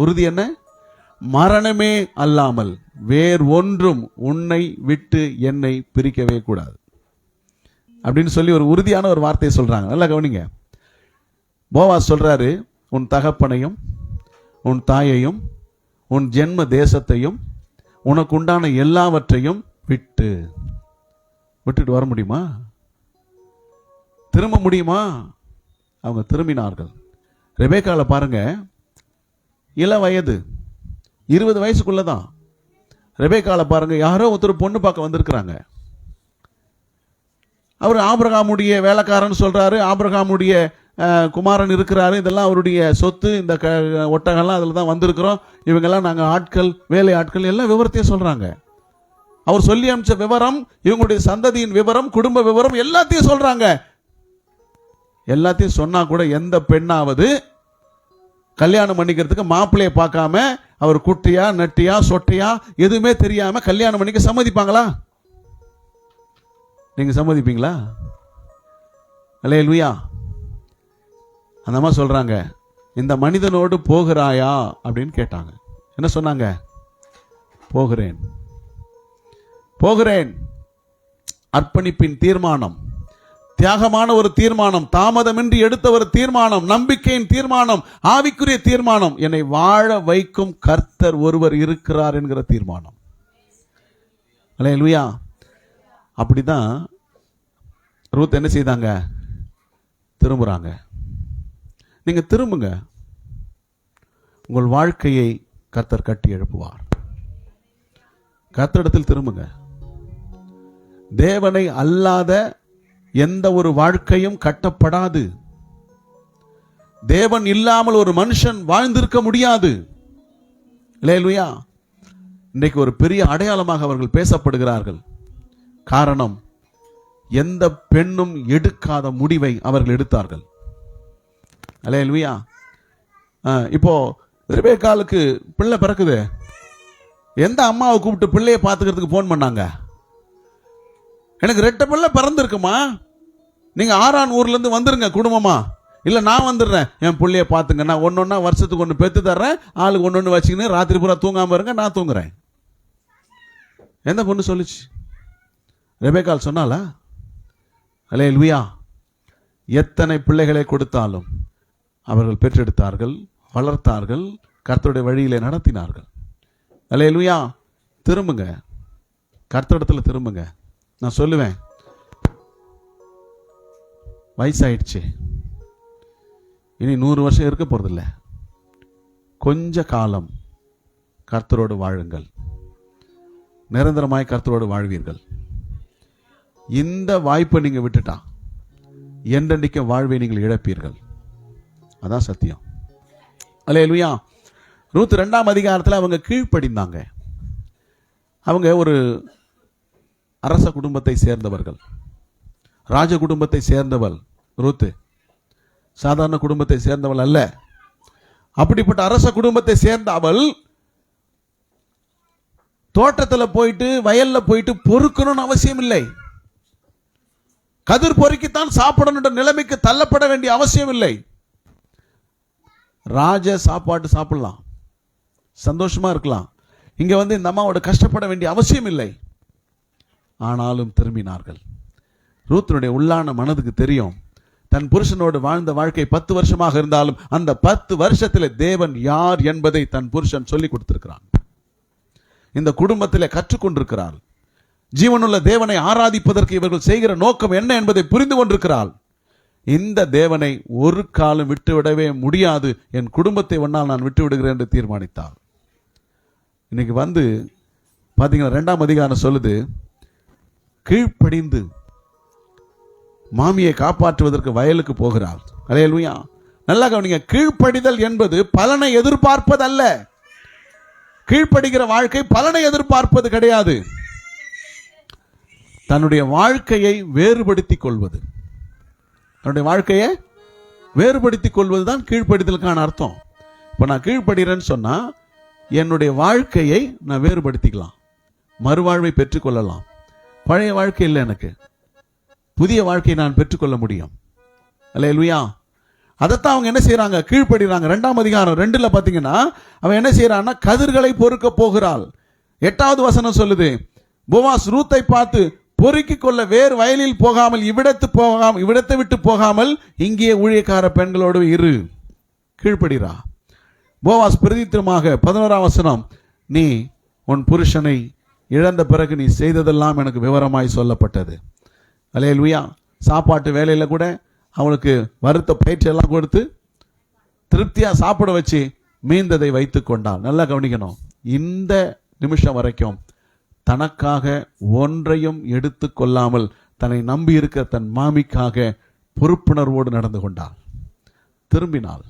Speaker 1: உறுதி என்ன? மரணமே அல்லாமல் வேறு ஒன்றும் உன்னை விட்டு என்னை பிரிக்கவே கூடாது அப்படின்னு சொல்லி ஒரு உறுதியான ஒரு வார்த்தையை சொல்றாங்க. நல்லா கவனிங்க. போவாஸ் சொல்றாரு, உன் தகப்பனையும் உன் தாயையும் உன் ஜென்ம தேசத்தையும் உனக்கு உண்டான எல்லாவற்றையும் விட்டுட்டு வர முடியுமா? திரும்ப முடியுமா? அவங்க திரும்பினார்கள். ரெபேக்கால பாருங்க, இள வயது, 20 வயசுக்குள்ளதான். ரெபேக்கால பாருங்க, யாரோ ஒருத்தர் பொண்ணு பார்க்க வந்திருக்கிறாங்க. அவர் ஆபிரகாமுடைய வேலைக்காரன் சொல்றாரு, ஆபிரகாமுடைய குமாரன் இருக்கிறாரு, இதெல்லாம் அவருடைய சொத்து, இந்த ஒட்டகம்லாம் அதில் தான் வந்திருக்கிறோம், இவங்கெல்லாம் நாங்கள் ஆட்கள், வேலை ஆட்கள், எல்லாம் விவரத்தையும் சொல்றாங்க. அவர் சொல்லி அனுப்பிச்ச விவரம், இவங்களுடைய சந்ததியின் விவரம், குடும்ப விவரம் எல்லாத்தையும் சொல்றாங்க. எல்லாத்தையும் சொன்னா கூட எந்த பெண்ணாவது கல்யாணம் பண்ணிக்கிறதுக்கு மாப்பிள்ளையை பார்க்காம, அவர் குட்டியா நட்டியா சொட்டையா எதுவுமே தெரியாம கல்யாணம் பண்ணிக்க சம்மதிப்பாங்களா? நீங்க சம்மதிப்பீங்களா? அல்லேலூயா. அந்த அம்மா சொல்றாங்க, இந்த மனிதனோடு போகிறாயா அப்படின்னு கேட்டாங்க. என்ன சொன்னாங்க? போகிறேன், போகிறேன். அர்ப்பணிப்பின் தீர்மானம், தியாகமான ஒரு தீர்மானம், தாமதமின்றி எடுத்த ஒரு தீர்மானம், நம்பிக்கையின் தீர்மானம், ஆவிக்குரிய தீர்மானம், என்னை வாழ வைக்கும் கர்த்தர் ஒருவர் இருக்கிறார் என்கிற தீர்மானம். அல்லேலூயா. அப்படிதான் ரூத் என்ன செய்தாங்க? திரும்புறாங்க. நீங்க திரும்புங்க, உங்கள் வாழ்க்கையை கர்த்தர் கட்டி எழுப்புவார். கர்த்தரிடத்தில் திரும்புங்க. தேவனை அல்லாத எந்த ஒரு வாழ்க்கையும் கட்டப்படாது. தேவன் இல்லாமல் ஒரு மனுஷன் வாழ்ந்திருக்க முடியாது. அல்லேலூயா. இன்றைக்கு ஒரு பெரிய அடையாளமாக அவர்கள் பேசப்படுகிறார்கள். காரணம், எந்த பெண்ணும் எடுக்காத முடிவை அவர்கள் எடுத்தார்கள். அல்லேலூயா. இப்போ ரெபேக்காளுக்கு பிள்ளை பிறக்குது. எந்த அம்மாவை கூப்பிட்டு பிள்ளையை பார்த்துக்கிறதுக்கு போன் பண்ணாங்க? எனக்கு 2 பிள்ளை பிறந்திருக்குமா, நீங்க ஆரான் ஊர்ல இருந்து வந்துருங்க குடும்பமா, இல்ல நான் வந்துடுறேன், என் பிள்ளைய பாத்துங்க, நான் ஒன்னொன்னா வருஷத்துக்கு 1 பெத்து தர்றேன், ஆளுக்கு 1 வச்சுக்கின்னு ராத்திரி பூரா தூங்காம இருங்க, நான் தூங்குறேன். எந்த பொண்ணு சொல்லுச்சு? ரெபேக்காள் சொன்னாலா? அல்லேலூயா. எத்தனை பிள்ளைகளை கொடுத்தாலும் அவர்கள் பெற்றெடுத்தார்கள், வளர்த்தார்கள், கர்த்தருடைய வழியிலே நடத்தினார்கள். அல்லேலூயா. திரும்புங்க, கர்த்தரிடத்துல திரும்புங்க. நான் சொல்லுவேன், வயசாயிடுச்சு, இனி 100 வருஷம் இருக்க போறதில்லை, கொஞ்ச காலம் கர்த்தரோடு வாழுங்கள், நிரந்தரமாய் கர்த்தரோடு வாழ்வீர்கள். இந்த வாய்ப்பை நீங்க விட்டுட்டா என்றென்றைக்கு வாழ்வை நீங்கள் இழப்பீர்கள். அதான் சத்தியம். அல்லேலூயா. ரூத் 2ஆம் அதிகாரத்தில் அவங்க கீழ்ப்படிந்தாங்க. அவங்க ஒரு அரச குடும்பத்தை சேர்ந்தவர்கள், ராஜ குடும்பத்தை சேர்ந்தவள் ரூத், சாதாரண குடும்பத்தை சேர்ந்தவள் அல்ல. அப்படிப்பட்ட அரச குடும்பத்தை சேர்ந்த அவள் தோட்டத்தில் போயிட்டு வயல்ல போயிட்டு பொறுக்கணும்னு அவசியம் இல்லை. கதிர் பொறுக்கித்தான் சாப்பிடணும் நிலைமைக்கு தள்ளப்பட வேண்டிய அவசியம் இல்லை. ராஜ சாப்பாட்டு சாப்பிடலாம், சந்தோஷமா இருக்கலாம். இங்க இந்த அம்மாவோட கஷ்டப்பட வேண்டிய அவசியம் இல்லை. ஆனாலும் திரும்பினார்கள். ரூத்தினுடைய உள்ளான மனதுக்கு தெரியும், தன் புருஷனோடு வாழ்ந்த வாழ்க்கை 10 வருஷமாக இருந்தாலும் அந்த 10 வருஷத்தில் தேவன் யார் என்பதை தன் புருஷன் சொல்லிக் கொடுத்திருக்கிறான். இந்த குடும்பத்தில் கற்றுக்கொண்டிருக்கிறார். ஜீவனுள்ள தேவனை ஆராதிப்பதற்கு இவர்கள் செய்கிற நோக்கம் என்ன என்பதை புரிந்து கொண்டிருக்கிறாள். இந்த தேவனை ஒரு காலம் விட்டுவிடவே முடியாது, என் குடும்பத்தை ஒன்னால் நான் விட்டு விடுகிறேன் என்று தீர்மானித்தார். இன்னைக்கு பாத்தீங்கன்னா 2ஆம் அதிகாரம் சொல்லுது, கீழ்ப்படிந்து மாமியை காப்பாற்றுவதற்கு வயலுக்கு போகிறார். அல்லேலூயா. நல்லா கவனிங்க, கீழ்ப்படிதல் என்பது பலனை எதிர்பார்ப்பது அல்ல. கீழ்ப்படுகிற வாழ்க்கை பலனை எதிர்பார்ப்பது கிடையாது. தன்னுடைய வாழ்க்கையை வேறுபடுத்திக் கொள்வது, தன்னுடைய வாழ்க்கையை வேறுபடுத்திக் கொள்வதுதான் கீழ்ப்படிதலுக்கான அர்த்தம். இப்ப நான் கீழ்ப்படுகிறேன்னு சொன்னா என்னுடைய வாழ்க்கையை நான் வேறுபடுத்திக்கலாம், மறுவாழ்வை பெற்றுக்கொள்ளலாம். பழைய வாழ்க்கை இல்லை, எனக்கு புதிய வாழ்க்கையை நான் பெற்றுக்கொள்ள முடியும். அல்லேலூயா. அதைத்தான் அவங்க என்ன செய்யறாங்க, கீழ்ப்படுகிறாங்க. 2ஆம் அதிகாரம் 2ல பாத்தீங்கன்னா அவன் என்ன செய்யறான்னா கதிர்களை பொறுக்க போகிறாள். 8வது வசனம் சொல்லுது, போவாஸ் ரூத்தை பார்த்து, பொறுக்கிக் கொள்ள வேறு வயலில் போகாமல் இவ்விடத்தை விட்டு போகாமல் இங்கே ஊழியக்கார பெண்களோடு இரு. கீழ்ப்படுகிறா. போவாஸ் பிரதித்திரமாக 11ஆம் வசனம், நீ உன் புருஷனை இழந்த பிறகு நீ செய்ததெல்லாம் எனக்கு விவரமாய் சொல்லப்பட்டது. அல்லேலூயா. சாப்பாட்டு வேலையில கூட அவளுக்கு வறுத்த பயிற்சியெல்லாம் கொடுத்து திருப்தியா சாப்பிட வச்சு மீந்ததை வைத்து கொண்டாள். நல்லா கவனிக்கணும், இந்த நிமிஷம் வரைக்கும் தனக்காக ஒன்றையும் எடுத்து கொள்ளாமல் தன்னை நம்பி இருக்க தன் மாமிக்காக பொறுப்புணர்வோடு நடந்து கொண்டாள். திரும்பினாள்.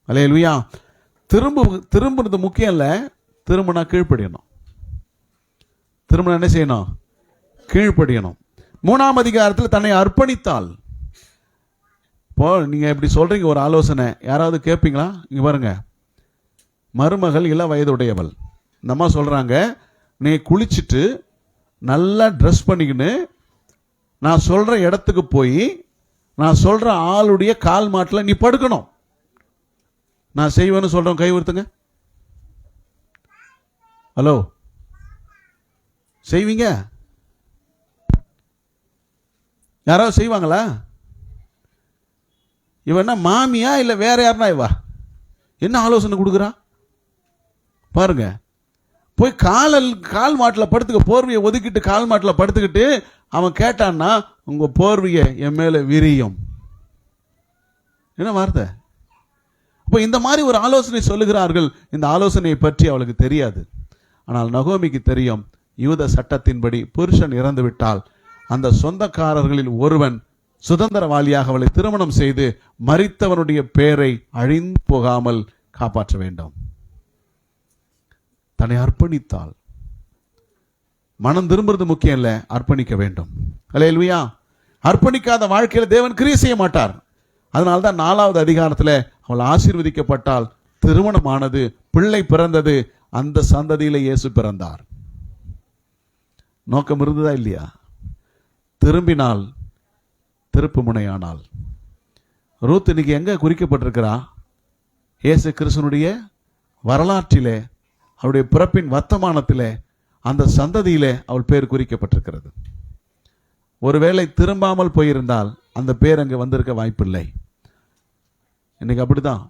Speaker 1: அல்லேலூயா. திரும்புறது முக்கியம் இல்ல, திரும்பினா கீழ்ப்படியணும். திரும்பினா என்ன செய்யணும், கீழ்ப்படியணும். 3ஆம் அதிகாரத்தில் தன்னை அர்ப்பணித்தாள். இப்போ நீங்க எப்படி சொல்றீங்க, ஒரு ஆலோசனை யாராவது கேட்பீங்களா? இங்க பாருங்க, மருமகள் இள வயதுடையவள். இந்த அம்மா சொல்றாங்க, நீ குளிச்சுட்டு நல்லா ட்ரெஸ் பண்ணிக்கின்னு நான் சொல்ற இடத்துக்கு போய் நான் சொல்ற ஆளுடைய கால் மாட்டில் நீ படுக்கணும். நான் செய்வேன்னு சொல்றேன், கை உயர்த்துங்க. ஹலோ, செய்வீங்க? யாராவது செய்வாங்களா? இவன் என்ன மாமியா இல்ல வேற யாருனா? இவா என்ன ஆலோசனை கொடுக்குறா பாருங்க. போய் கால் மாட்டில் படுத்துக்க, போர்வையை ஒதுக்கிட்டு கால் மாட்டில் படுத்துக்கிட்டு அவன் கேட்டான்னா உங்க போர்வையை என் மேல விரியும். என்ன வார்த்தை? அப்போ இந்த மாதிரி ஒரு ஆலோசனை சொல்லுகிறார்கள். இந்த ஆலோசனையை பற்றி அவளுக்கு தெரியாது. ஆனால் நகோமிக்கு தெரியும், யூத சட்டத்தின்படி புருஷன் இறந்து விட்டால் அந்த சொந்தக்காரர்களில் ஒருவன் சுதந்திரவாளியாக அவளை திருமணம் செய்து மரித்தவனுடைய பெயரை அழிந்து போகாமல் காப்பாற்ற வேண்டும். தன்னை அர்ப்பணித்தாள். மனம் திரும்புறது முக்கியம் இல்ல, அர்ப்பணிக்க வேண்டும். அல்லேலூயா. அர்ப்பணிக்காத வாழ்க்கையில தேவன் கிரியை செய்ய மாட்டார். அதனால்தான் 4வது அதிகாரத்தில் அவள் ஆசீர்வதிக்கப்பட்டால், திருமணமானது, பிள்ளை பிறந்தது, அந்த சந்ததியில இயேசு பிறந்தார். நோக்கம் இருந்ததா இல்லையா? திரும்பினால் திருப்பு முனையானால். ரூத் இன்னைக்கு எங்க குறிக்கப்பட்டிருக்கிறா? இயேசு கிறிஸ்துனுடைய வரலாற்றிலே, அவருடைய பிறப்பின் வர்த்தமானத்திலே, அந்த சந்ததியிலே அவள் பேர் குறிக்கப்பட்டிருக்கிறது. ஒருவேளை திரும்பாமல் போயிருந்தால் அந்த பேர் அங்கே வந்திருக்க வாய்ப்பில்லை. இன்னைக்கு அப்படிதான்.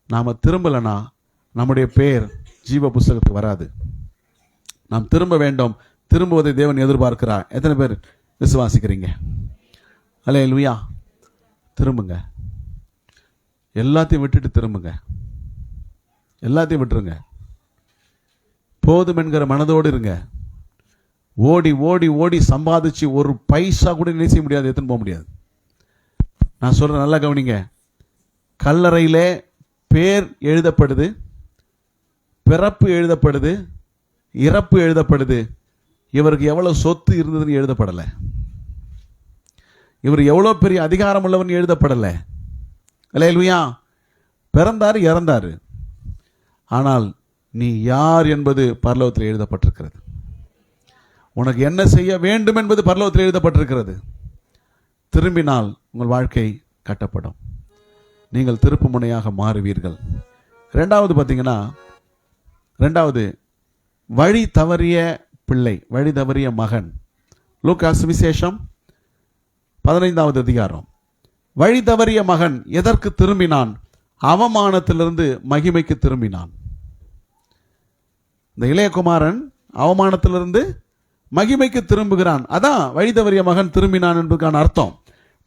Speaker 1: நாம திரும்பலனா நம்முடைய பேர் ஜீவ புஸ்தகத்துக்கு வராது. நாம் திரும்ப வேண்டும். திரும்புவதை தேவன் எதிர்பார்க்கிறார். எத்தனை பேர் விசுவாசிக்கிறீங்க? அல்லேலூயா. திரும்புங்க. எல்லாத்தையும் விட்டுட்டு திரும்புங்க. எல்லாத்தையும் விட்டுருங்க. போதும் என்கிற மனதோடு இருங்க. ஓடி ஓடி ஓடி சம்பாதிச்சு ஒரு பைசா கூட நினைச்ச முடியாது, எத்தனை போக முடியாது. நான் சொல்றேன், நல்லா கவனிங்க. கல்லறையிலே பேர் எழுதப்படுது, பிறப்பு எழுதப்படுது, இறப்பு எழுதப்படுது. இவருக்கு எவ்வளவு சொத்து இருந்ததுன்னு எழுதப்படலை. இவர் எவ்வளவு பெரிய அதிகாரம் உள்ளவன் எழுதப்படலை. அல்லேலூயா. பிறந்தாரு, இறந்தாரு. ஆனால் நீ யார் என்பது பரலோகத்தில் எழுதப்பட்டிருக்கிறது. உனக்கு என்ன செய்ய வேண்டும் என்பது பரலோகத்தில் எழுதப்பட்டிருக்கிறது. திரும்பினால் உங்கள் வாழ்க்கை கட்டப்படும். நீங்கள் திருப்பு முனையாக மாறுவீர்கள். ரெண்டாவது பார்த்தீங்கன்னா, வழி தவறிய பிள்ளை, வழி தவறிய மகன். லூக்கா சுவிசேஷம் 15வது அதிகாரம். வழி தவறிய மகன் எதற்கு திரும்பினான்? அவமானத்திலிருந்து மகிமைக்கு திரும்பினான். இந்த இளையகுமாரன் அவமானத்திலிருந்து மகிமைக்கு திரும்புகிறான். அதான் வழி தவறிய மகன் திரும்பினான் என்பதற்கான அர்த்தம்.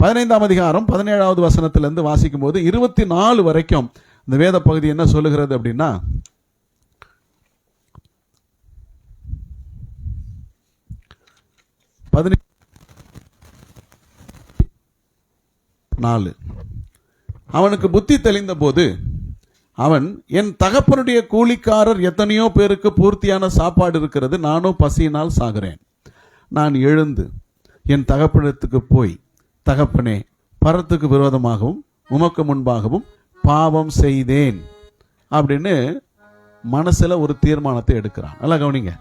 Speaker 1: 15ஆம் அதிகாரம் 17வது வசனத்திலிருந்து வாசிக்கும் போது 24 வரைக்கும் இந்த வேத பகுதி என்ன சொல்லுகிறது அப்படின்னா, 14 அவனுக்கு புத்தி தெளிந்த போது அவன், என் தகப்பனுடைய கூலிக்காரர் எத்தனையோ பேருக்கு பூர்த்தியான சாப்பாடு இருக்கிறது, நானோ பசியினால் சாகிறேன். நான் எழுந்து என் தகப்பனிடத்துக்கு போய், தகப்பனே, பரத்துக்கு விரோதமாகவும் உமக்கு முன்பாகவும் பாவம் செய்தேன் அப்படின்னு மனசுல ஒரு தீர்மானத்தை எடுக்கிறான். நல்லா கவனிங்க.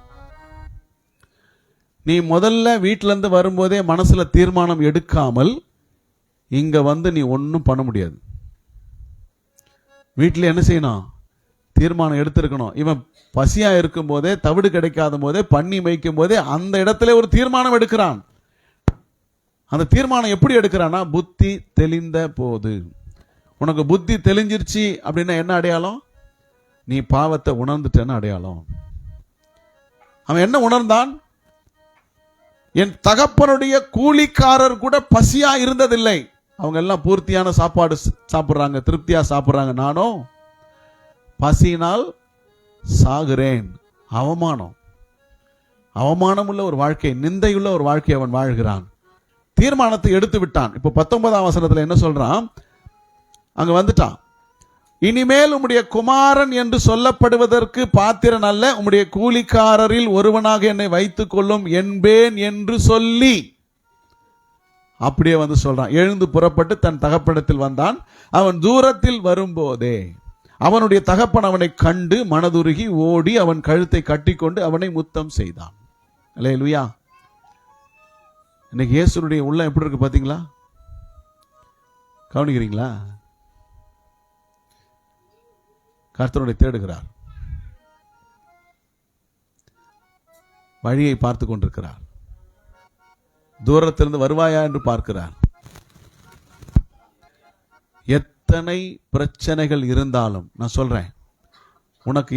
Speaker 1: நீ முதல்ல வீட்டில இருந்து வரும்போதே மனசுல தீர்மானம் எடுக்காமல் இங்க வந்து நீ ஒன்றும் பண்ண முடியாது. வீட்டில் என்ன செய்யணும்? தீர்மானம் எடுத்திருக்கணும். இவன் பசியா இருக்கும் போதே, தவிடு கிடைக்காத போதே, பண்ணி வைக்கும் போதே அந்த இடத்துல ஒரு தீர்மானம் எடுக்கிறான். அந்த தீர்மானம் எப்படி எடுக்கிறான்னா, புத்தி தெளிந்த போது. உனக்கு புத்தி தெளிஞ்சிருச்சு அப்படின்னா என்ன அடையாளம்? நீ பாவத்தை உணர்ந்துட்டேன்னு அடையாளம். அவன் என்ன உணர்ந்தான்? என் தகப்பனுடைய கூலிக்காரர் கூட பசியா இருந்ததில்லை. அவங்க எல்லாம் பூர்த்தியான சாப்பாடு சாப்பிட்றாங்க, திருப்தியா சாப்பிட்றாங்க. நானோ பசியினால் சாகிறேன். அவமானம் உள்ள ஒரு வாழ்க்கை, நிந்தையுள்ள ஒரு வாழ்க்கை அவன் வாழ்கிறான். தீர்மானத்தை எடுத்து விட்டான். இப்போ 19ஆம் வசனத்துல என்ன சொல்றான்? அங்க வந்துட்டான். இனிமேல் உம்முடைய குமாரன் என்று சொல்லப்படுவதற்கு பாத்திரன் அல்ல, உம்முடைய கூலிக்காரரில் ஒருவனாக என்னை வைத்துக் கொள்ளும் என்பேன் என்று சொல்லி அப்படியே வந்து சொல்றான். எழுந்து புறப்பட்டு தன் தகப்பனிடத்தில் வந்தான். அவன் தூரத்தில் வரும்போதே அவனுடைய தகப்பன் அவனை கண்டு மனதுருகி ஓடி அவன் கழுத்தை கட்டிக்கொண்டு அவனை முத்தம் செய்தான். அல்லேலூயா. இன்னைக்கு இயேசுனுடைய உள்ளம் எப்படி இருக்கு பாத்தீங்களா? கவனிக்கிறீங்களா? கர்த்தருடைய தேடுகிறார், வழியை பார்த்து கொண்டிருக்கிறார். தூரத்திலிருந்து வருவாயா என்று பார்க்கிறார். எத்தனை பிரச்சனைகள் இருந்தாலும் நான் சொல்றேன், உனக்கு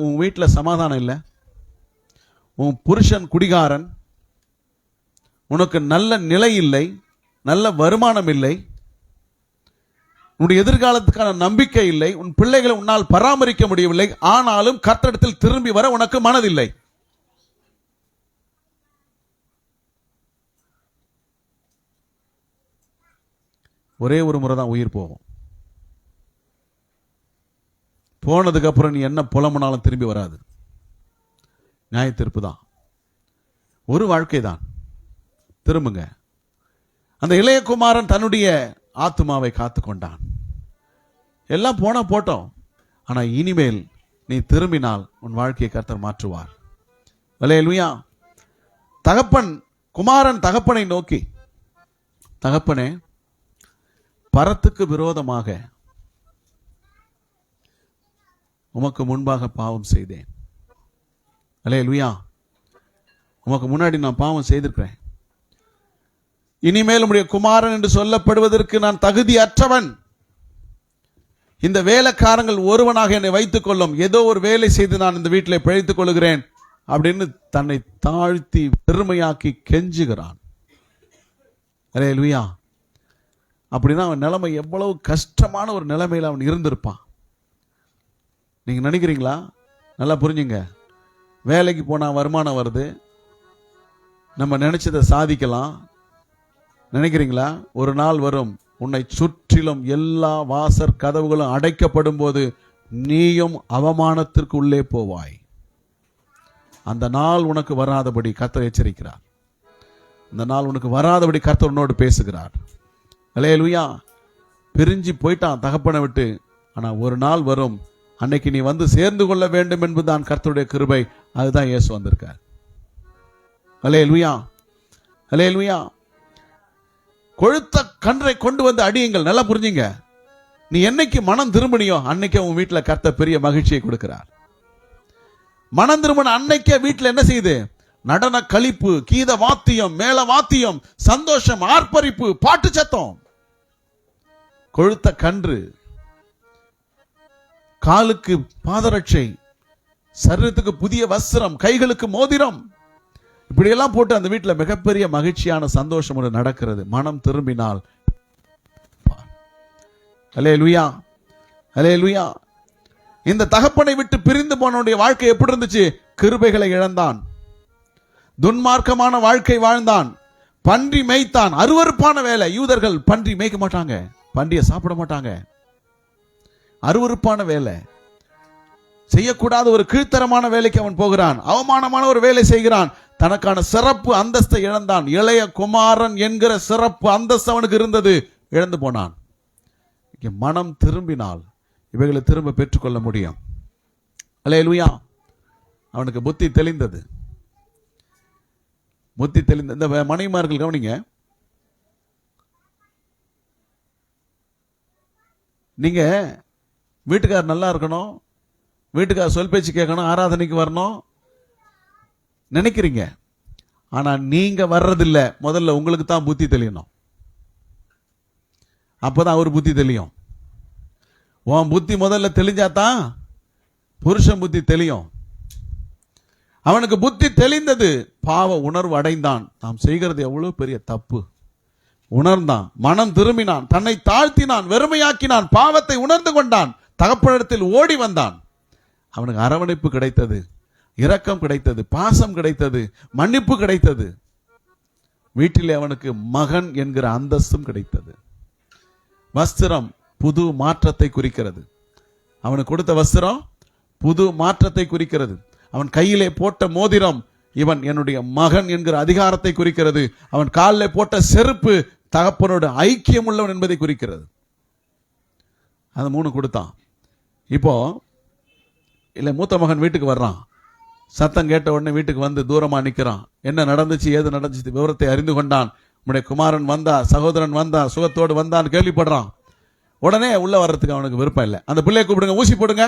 Speaker 1: உன் வீட்டில் சமாதானம் இல்லை, உன் புருஷன் குடிகாரன், உனக்கு நல்ல நிலை இல்லை, நல்ல வருமானம் இல்லை, உன்னுடைய எதிர்காலத்துக்கான நம்பிக்கை இல்லை, உன் பிள்ளைகளை உன்னால் பராமரிக்க முடியவில்லை, ஆனாலும் கர்த்தரிடத்தில் திரும்பி வர உனக்கு மனதில்லை. ஒரே ஒரு முறை தான் உயிர் போகும். போனதுக்கு அப்புறம் நீ என்ன புலம்புனாலும் திரும்பி வராது. நியாய தீர்ப்பு தான். ஒரு வாழ்க்கை தான். திரும்புங்க. அந்த இளையகுமாரன் தன்னுடைய ஆத்துமாவை காத்து கொண்டான். எல்லாம் போனா போட்டோம், ஆனா இனிமேல் நீ திரும்பினால் உன் வாழ்க்கையை கர்த்தர் மாற்றுவார். அல்லேலூயா. குமாரன் தகப்பனை நோக்கி, தகப்பனே, பரத்துக்கு விரோதமாக உமக்கு முன்பாக பாவம் செய்தேன். அல்லேலூயா. உமக்கு முன்னாடி நான் பாவம் செய்திருக்கிறேன். இனிமேல் உம்முடைய குமாரன் என்று சொல்லப்படுவதற்கு நான் தகுதி அற்றவன். இந்த வேலைக்காரங்கள் ஒருவனாக என்னை வைத்துக் கொள்ளும், ஏதோ ஒரு வேலை செய்து நான் இந்த வீட்டில் பிழைத்துக் கொள்கிறேன் அப்படின்னு தன்னை தாழ்த்தி பெருமையாக்கி கெஞ்சுகிறான். அல்லேலூயா. அப்படின்னா அவன் நிலைமை எவ்வளவு கஷ்டமான ஒரு நிலைமையில் அவன் இருந்திருப்பான். நீங்க நினைக்கிறீங்களா? நல்லா புரிஞ்சுங்க. வேலைக்கு போனா வருமானம் வருது, நம்ம நினைச்சதை சாதிக்கலாம் நினைக்கிறீங்களா? ஒரு நாள் வரும், உன்னை சுற்றிலும் எல்லா வாசற் கதவுகளும் அடைக்கப்படும் போது நீயும் அவமானத்திற்கு உள்ளே போவாய். அந்த நாள் உனக்கு வராதபடி கர்த்தர் எச்சரிக்கிறார். அந்த நாள் உனக்கு வராதபடி கர்த்தர் உன்னோடு பேசுகிறார். அல்லேலூயா. பிரிஞ்சு போயிட்டான் தகப்பனை விட்டு. ஆனா ஒரு நாள் வரும், அன்னைக்கு நீ வந்து சேர்ந்து கொள்ள வேண்டும் என்பதுதான் கர்த்தருடைய கிருபை. அதுதான் இயேசு வந்திருக்கார். அல்லேலூயா, அல்லேலூயா. கொழுத்த கன்றை கொண்டு வந்து அடியுங்கள். நல்லா புரிஞ்சுங்க. நீ என்னைக்கு மனம் திரும்பினியோ அன்னைக்கே உன் வீட்டில் கர்த்தர் பெரிய மகிழ்ச்சியை கொடுக்கிறார். மனம் திரும்பின அன்னைக்கே வீட்டில் என்ன செய்யுது? நடன களிப்பு, கீத வாத்தியம், மேள வாத்தியம், சந்தோஷம், ஆர்ப்பரிப்பு, பாட்டு சத்தம். கொழுத்த கன்று, காலுக்கு பாதரட்சை, சரீரத்துக்கு புதிய வஸ்திரம், கைகளுக்கு மோதிரம், இப்படியெல்லாம் போட்டு அந்த வீட்டில் மிகப்பெரிய மகிழ்ச்சியான சந்தோஷம் ஒன்று நடக்கிறது. மனம் திரும்பினால். அல்லேலூயா, அல்லேலூயா. இந்த தகப்பனை விட்டு பிரிந்து போனவனுடைய வாழ்க்கை எப்படி இருந்துச்சு? கிருபைகளை இழந்தான், துன்மார்க்கமான வாழ்க்கை வாழ்ந்தான், பன்றி மேய்த்தான். அருவருப்பான வேலை. யூதர்கள் பன்றி மேய்க்க மாட்டாங்க, பன்றியை சாப்பிட மாட்டாங்க. அருவருப்பான வேலை செய்யக்கூடாத ஒரு கீழ்த்தரமான வேலைக்கு அவன் போகிறான். அவமானமான ஒரு வேலை செய்கிறான். தனக்கான சிறப்பு அந்தஸ்தை இழந்தான். இளைய குமாரன் என்கிற சிறப்பு அந்தஸ்து அவனுக்கு இருந்தது, இழந்து போனான். மனம் திரும்பினால் இவைகளை திரும்ப பெற்றுக்கொள்ள முடியும். அல்லேலூயா. அவனுக்கு புத்தி தெளிந்தது, புத்தி தெளிந்த. இந்த மனைவிமார்கள் கவனிங்க, நீங்க வீட்டுக்கார் நல்லா இருக்கணும், வீட்டுக்கார் சொல் பேச்சு கேட்கணும், ஆராதனைக்கு வரணும் நினைக்கிறீங்க. ஆனா நீங்க வர்றதில்லை. முதல்ல உங்களுக்கு தான் புத்தி தெளியணும். அப்பதான் அவர் புத்தி தெளியும். உன் புத்தி முதல்ல தெளிஞ்சாதான் புருஷன் புத்தி தெளியும். அவனுக்கு புத்தி தெளிந்தது, பாவ உணர்வு அடைந்தான். நாம் செய்கிறது எவ்வளவு பெரிய தப்பு உணர்ந்தான். மனம் திரும்பினான், தன்னை தாழ்த்தினான், வெறுமையாக்கினான், பாவத்தை உணர்ந்து கொண்டான், தகப்பனிடத்தில் ஓடி வந்தான். அவனுக்கு அரவணைப்பு கிடைத்தது, இரக்கம் கிடைத்தது, பாசம் கிடைத்தது, மன்னிப்பு கிடைத்தது. வீட்டிலே அவனுக்கு மகன் என்கிற அந்தஸ்தும் கிடைத்தது. வஸ்திரம் புது மாற்றத்தை குறிக்கிறது. அவனுக்கு கொடுத்த வஸ்திரம் புது மாற்றத்தை குறிக்கிறது. அவன் கையிலே போட்ட மோதிரம் இவன் என்னுடைய மகன் என்கிற அதிகாரத்தை குறிக்கிறது. அவன் காலிலே போட்ட செருப்பு தகப்பனோட ஐக்கியம் உள்ளவன் என்பதை குறிக்கிறது. அது 3 கொடுத்தான். இப்போ இல்லை, மூத்த மகன் வீட்டுக்கு வர்றான். சத்தம் கேட்ட உடனே வீட்டுக்கு வந்து தூரமா நிற்கிறான். என்ன நடந்துச்சு, ஏது நடந்துச்சு விவரத்தை அறிந்து கொண்டான். உன்னுடைய குமாரன் வந்தா, சகோதரன் வந்தா, சுகத்தோடு வந்தான்னு கேள்விப்படுறான். உடனே உள்ள வர்றதுக்கு அவனுக்கு விருப்பம் இல்லை. அந்த பிள்ளையை கூப்பிடுங்க, ஊசி போடுங்க.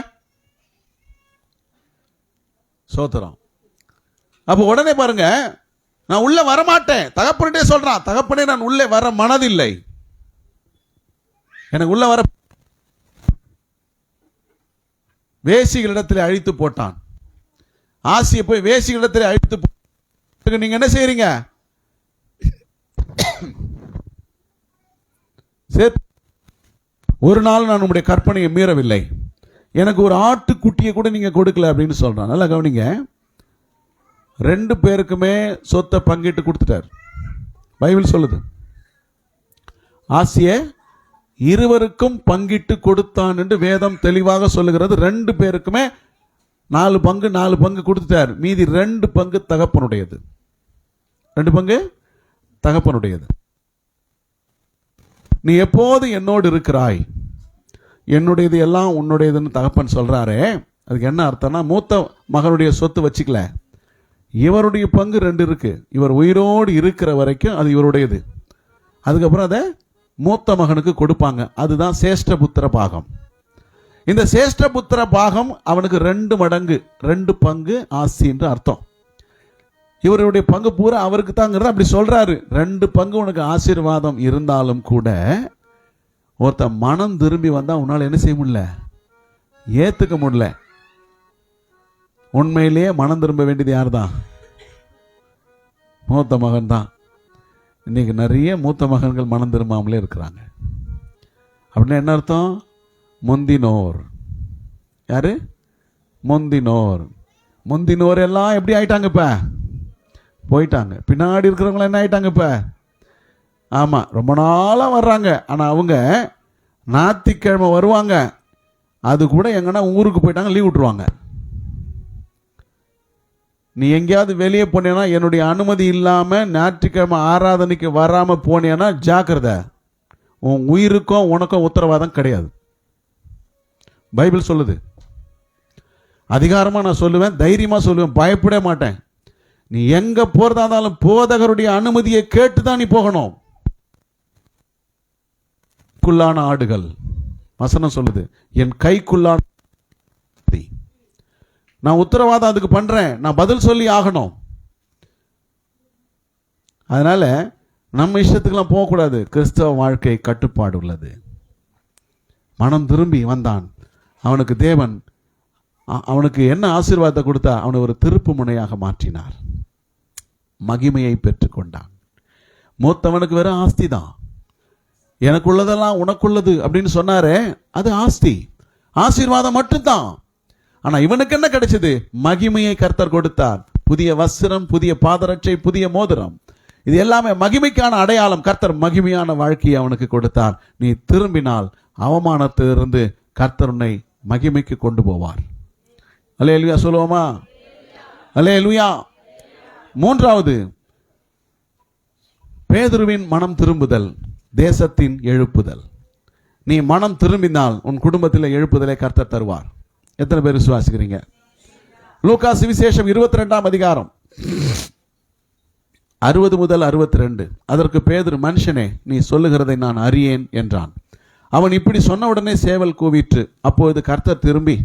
Speaker 1: சோத்திரம். அப்ப உடனே பாருங்க, நான் உள்ள வரமாட்டேன். தகப்பனே சொல்றான், தகப்பனே நான் உள்ளே வர மனதில்லை, எனக்கு உள்ள வர. வேசிகளிடத்தில் அழித்து போட்டான். ஆசியை போய் வேசிகளிடத்தில் அழித்து போட்டு நீங்க என்ன செய்றீங்க? ஒரு நாள் நான் உங்களுடைய கற்பனையை மீறவில்லை, எனக்கு ஒரு ஆட்டுக்குட்டியை கூட நீங்க கொடுக்கல அப்படின்னு சொல்றான். நல்லா கவனிங்க, 2 பேருக்குமே சொத்தை பங்கிட்டு கொடுத்துட்டார். பைபிள் சொல்லுது, ஆசிய இருவருக்கும் பங்கிட்டு கொடுத்தான் என்று வேதம் தெளிவாக சொல்லுகிறது. 2 பேருக்குமே 4 பங்கு கொடுத்துட்டார். மீதி 2 பங்கு தகப்பனுடையது. 2 பங்கு தகப்பனுடையது. நீ எப்போது என்னோடு இருக்கிறாய், என்னுடையது எல்லாம் உன்னுடையதுன்னு தகப்பன் சொல்றாரே, அதுக்கு என்ன அர்த்தம்னா, மூத்த மகனுடைய சொத்து வச்சுக்கல, இவருடைய பங்கு 2 இருக்கு. இவர் உயிரோடு இருக்கிற வரைக்கும் அது இவருடையது. அதுக்கப்புறம் அதை மூத்த மகனுக்கு கொடுப்பாங்க. அதுதான் சேஷ்டபுத்திர பாகம். இந்த சேஷ்டபுத்திர பாகம் அவனுக்கு 2 மடங்கு, 2 பங்கு ஆசி என்று அர்த்தம். இவருடைய பங்கு பூரா அவருக்கு தாங்கிறத அப்படி சொல்றாரு. 2 பங்கு உனக்கு ஆசீர்வாதம் இருந்தாலும் கூட ஒருத்த மனம் திரும்பி வந்தா உன்னால என்ன செய்ய முடியல, ஏத்துக்க முடியல. உண்மையிலேயே மனம் திரும்ப வேண்டியது யார் தான்? மூத்த மகன் தான். இன்னைக்கு நிறைய மூத்த மகன்கள் மனம் திரும்பாமலே இருக்கிறாங்க. அப்படின்னா என்ன அர்த்தம்? முந்தினோர். யாரு? முந்தினோர். முந்தினோர் எல்லாம் எப்படி ஆயிட்டாங்க? இப்ப போயிட்டாங்க. பின்னாடி இருக்கிறவங்க என்ன ஆயிட்டாங்க? இப்ப ஆமா, ரொம்ப நாளா வர்றாங்க. ஆனா அவங்க ஞாயிற்றுக்கிழமை வருவாங்க, அது கூட எங்கன்னா ஊருக்கு போயிட்டாங்க, லீவ் விட்டுருவாங்க. நீ எங்கேயாவது வெளியே போனேன்னா, என்னுடைய அனுமதி இல்லாம ஞாயிற்றுக்கிழமை ஆராதனைக்கு வராம போனேன்னா ஜாக்கிரதை, உன் உயிருக்கும் உனக்கும் உத்தரவாதம் கிடையாது. பைபிள் சொல்லுது. அதிகாரமாக நான் சொல்லுவேன், தைரியமாக சொல்லுவேன், பயப்பட மாட்டேன். நீ எங்க போறதா இருந்தாலும் போதகருடைய அனுமதியை கேட்டு தான் நீ போகணும். கைக்குள்ளான ஆடுகள், வசனம் சொல்லுது, என் கைக்குள்ளான. நான் உத்தரவாதம் அதுக்கு பண்றேன், நான் பதில் சொல்லி ஆகணும். அதனால நம்ம இஷ்டத்துக்கெல்லாம் போகக்கூடாது. கிறிஸ்தவ வாழ்க்கை கட்டுப்பாடு உள்ளது. மனம் திரும்பி வந்தான். அவனுக்கு தேவன் அவனுக்கு என்ன ஆசீர்வாதத்தை கொடுத்தா? அவனை ஒரு திருப்பு முனையாக மாற்றினார். மகிமையை பெற்றுக்கொண்டான். மூத்தவனுக்கு வெறும் ஆஸ்தி தான். எனக்குள்ளதெல்லாம் உனக்குள்ளது அப்படின்னு சொன்னாரே, அது ஆஸ்தி, ஆசீர்வாதம் மட்டும்தான். ஆனா இவனுக்கு என்ன கிடைச்சது? மகிமையை கர்த்தர் கொடுத்தார். புதிய வஸ்திரம், புதிய பாதரட்சை, புதிய மோதிரம், இது எல்லாமே மகிமைக்கான அடையாளம். கர்த்தர் மகிமையான வாழ்க்கையை அவனுக்கு கொடுத்தார். நீ திரும்பினால் அவமானத்திலிருந்து கர்த்தர் உன்னை மகிமைக்கு கொண்டு போவார். அல்லேலூயா சொல்லுவோமா? அல்லேலூயா. மூன்றாவது, பேதுருவின் மனம் திரும்புதல், தேசத்தின் எழுப்புதல். நீ மனம் திரும்பினால் உன் குடும்பத்தில் எழுப்புதலை கர்த்தர் தருவார். எத்தனை பேர் விசுவாசிக்கிறீங்க? லூக்கா சுவிசேஷம் 22ஆம் அதிகாரம் 60 முதல் 62. அதற்கு பேதுரு, மனுஷனே, நீ சொல்லுகிறதை நான் அறியேன் என்றான். அவன் இப்படி சொன்ன உடனே சேவல் கூவிற்று. அப்பொழுது கர்த்தர் திரும்பி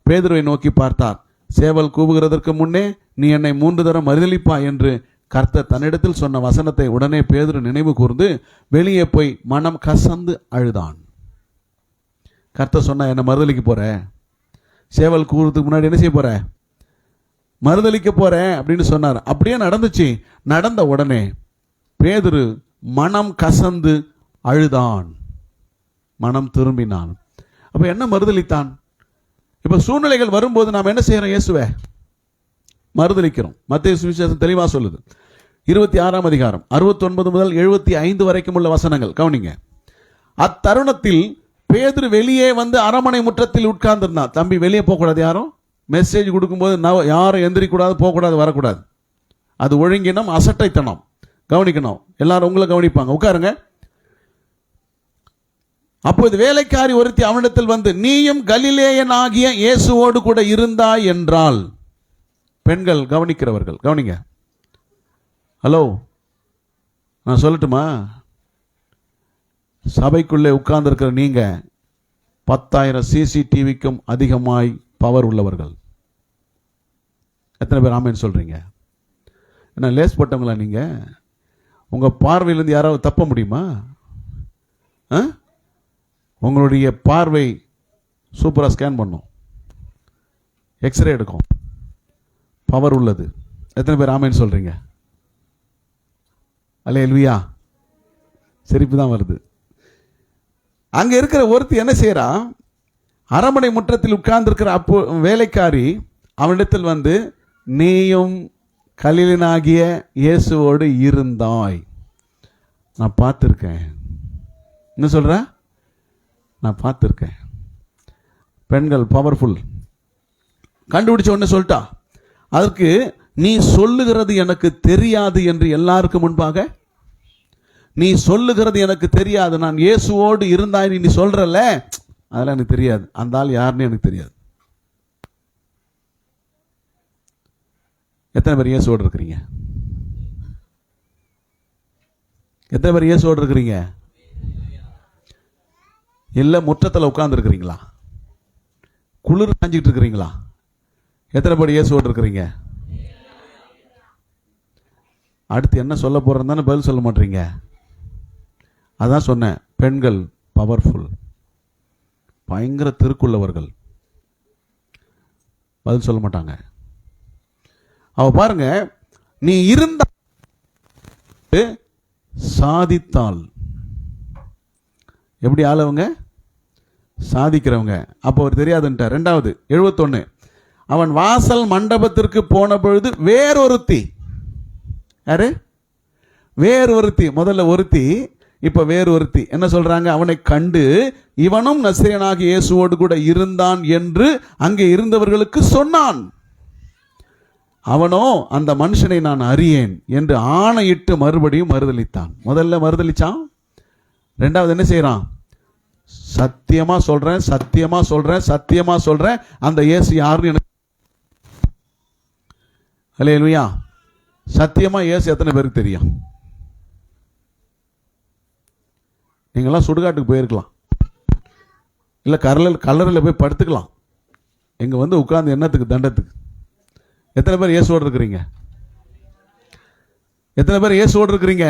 Speaker 1: பேதுருவை நோக்கி பார்த்தார். சேவல் கூவுகிறதற்கு முன்னே நீ என்னை 3 தரம் மறுதலிப்பா என்று கர்த்தர் தன்னிடத்தில் சொன்ன வசனத்தை உடனே பேதுரு நினைவு கூர்ந்து வெளியே போய் மனம் கசந்து அழுதான். கர்த்தர் சொன்ன, என்ன மறுதலிக்க போற? சேவல் கூவுறதுக்கு முன்னாடி என்ன செய்ய போற? மறுதலிக்க போறேன் அப்படின்னு சொன்னார். அப்படியே நடந்துச்சு. நடந்த உடனே பேதுரு மனம் கசந்து அழுதான், மனம் திரும்பினான். அப்ப என்ன மறுதலித்தான்? இப்ப சூழ்நிலைகள் வரும்போது நாம் என்ன செய்யறோம்? இயேசுவே மறுதலிக்கிறோம். மத்தேயு சுவிசேஷம் தெளிவா சொல்லுது. 26ஆம் அதிகாரம் 69 முதல் 75 வரைக்கும் உள்ள வசனங்கள் கவனிங்க. அத்தருணத்தில் பேதுரு வெளியே வந்து அரமனை முற்றத்தில் உட்கார்ந்திருந்தான். தம்பி, வெளியே போகக்கூடாது. யாரும் மெசேஜ் கொடுக்கும்போது யாரும் எந்திரிக்கூடாது, போகக்கூடாது, வரக்கூடாது. அது ஒழுங்கினம், அசட்டைத்தனம். கவனிக்கணும். எல்லாரும் உங்களை கவனிப்பாங்க. உட்காருங்க. அப்போது வேலைக்காரி ஒருத்தி அவனிடத்தில் வந்து, நீயும் கலிலேயன் ஆகிய இயேசுவோடு கூட இருந்தாய் என்றால். பெண்கள் கவனிக்கிறவர்கள் கவனிங்க. ஹலோ, நான் சொல்லட்டுமா? சபைக்குள்ளே உட்கார்ந்து இருக்கிற நீங்க 10,000 CCTVக்கும் அதிகமாய் பவர் உள்ளவர்கள். எத்தனை பேர் ஆமேன்னு சொல்றீங்க? என்ன லேஸ் போட்டவங்களா நீங்க? உங்க பார்வையிலிருந்து யாராவது தப்ப முடியுமா? உங்களுடைய பார்வை சூப்பரா ஸ்கேன் பண்ணும், எக்ஸ்ரே எடுக்கும், பவர் உள்ளது. எத்தனை பேர் ஆமேன்னு சொல்றீங்க? அல்லேலூயா. சிரிப்பு தான் வருது. அங்க இருக்கிற ஒருத்தி என்ன செய்யறா? அரமனை முற்றத்தில் உட்கார்ந்து இருக்கிற அப்போ வேலைக்காரி அவனிடத்தில் வந்து, நீயும் கலிலேயனாகிய இயேசுவோடு இருந்தாய். நான் பார்த்திருக்கேன். என்ன சொல்ற? நான் பார்த்திருக்கேன். பெண்கள் பவர்ஃபுல். கண்டுபிடிச்ச உடனே சொல்லிட்டா. அதற்கு, நீ சொல்லுகிறது எனக்கு தெரியாது என்று எல்லாருக்கும் முன்பாக, நீ சொல்லுகிறது எனக்கு தெரியாது, நான் இயேசுவோடு இருந்தாய் நீ சொல்றல, அதெல்லாம் எனக்கு தெரியாது. அந்த ஆள் யாருன்னு எனக்கு தெரியாது. எத்தனை பேர் இயேசுவோடு இருக்கிறீங்க? எத்தனை பேர் இயேசுவோடு இருக்கிறீங்க? இல்ல முற்றத்தில் உட்கார்ந்து இருக்கிறீங்களா? குளிர் காஞ்சிட்டு இருக்கிறீங்களா? எத்தனை பேர் இயேசுவோடு இருக்கிறீங்க? அடுத்து என்ன சொல்ல போறேன்னு பதில் சொல்ல மாட்டீங்க. அதான் சொன்னேன், பெண்கள் பவர்ஃபுல், பயங்கர திருக்குள்ளவர்கள், பதில் சொல்ல மாட்டாங்க. அவ பாருங்க, நீ இருந்த சாதித்தாள். எப்படி ஆளவங்க? சாதிக்கிறவங்க. அப்போ அவர் தெரியாதுன்ட்டார். 2வது 71, அவன் வாசல் மண்டபத்திற்கு போன பொழுது வேறொருத்தி. யாரு? வேறொருத்தி. முதல்ல ஒருத்தி, இப்ப வேறொருத்தி. என்ன சொல்றாங்க? அவனை கண்டு இவனும் நசரேயனாகிய இயேசுவோடு கூட இருந்தான் என்று அங்கே இருந்தவர்களுக்கு சொன்னான். அவனோ அந்த மனுஷனை நான் அறியேன் என்று ஆணையிட்டு மறுபடியும் மறுதலித்தான். முதல்ல மறுதலிச்சான். 2வது என்ன செய்யறான்? சத்தியமா சொல்றேன், சத்தியமா சொல்றேன், சத்தியமா சொல்றேன், அந்த இயேசு யாருன்னு எனக்கு அல்லேலூயா. சத்தியமா இயேசு எத்தனை பேருக்கு தெரியும்? நீங்களாம் சுடுகாட்டுக்கு போயிருக்கலாம், இல்லை கல்லறையில் போய் படுத்துக்கலாம். இங்கே வந்து உட்கார்ந்து என்னத்துக்கு? தண்டத்துக்கு. எத்தனை பேர் இயேசுவோடு இருக்கிறீங்க? எத்தனை பேர் இயேசுவோடு இருக்கிறீங்க?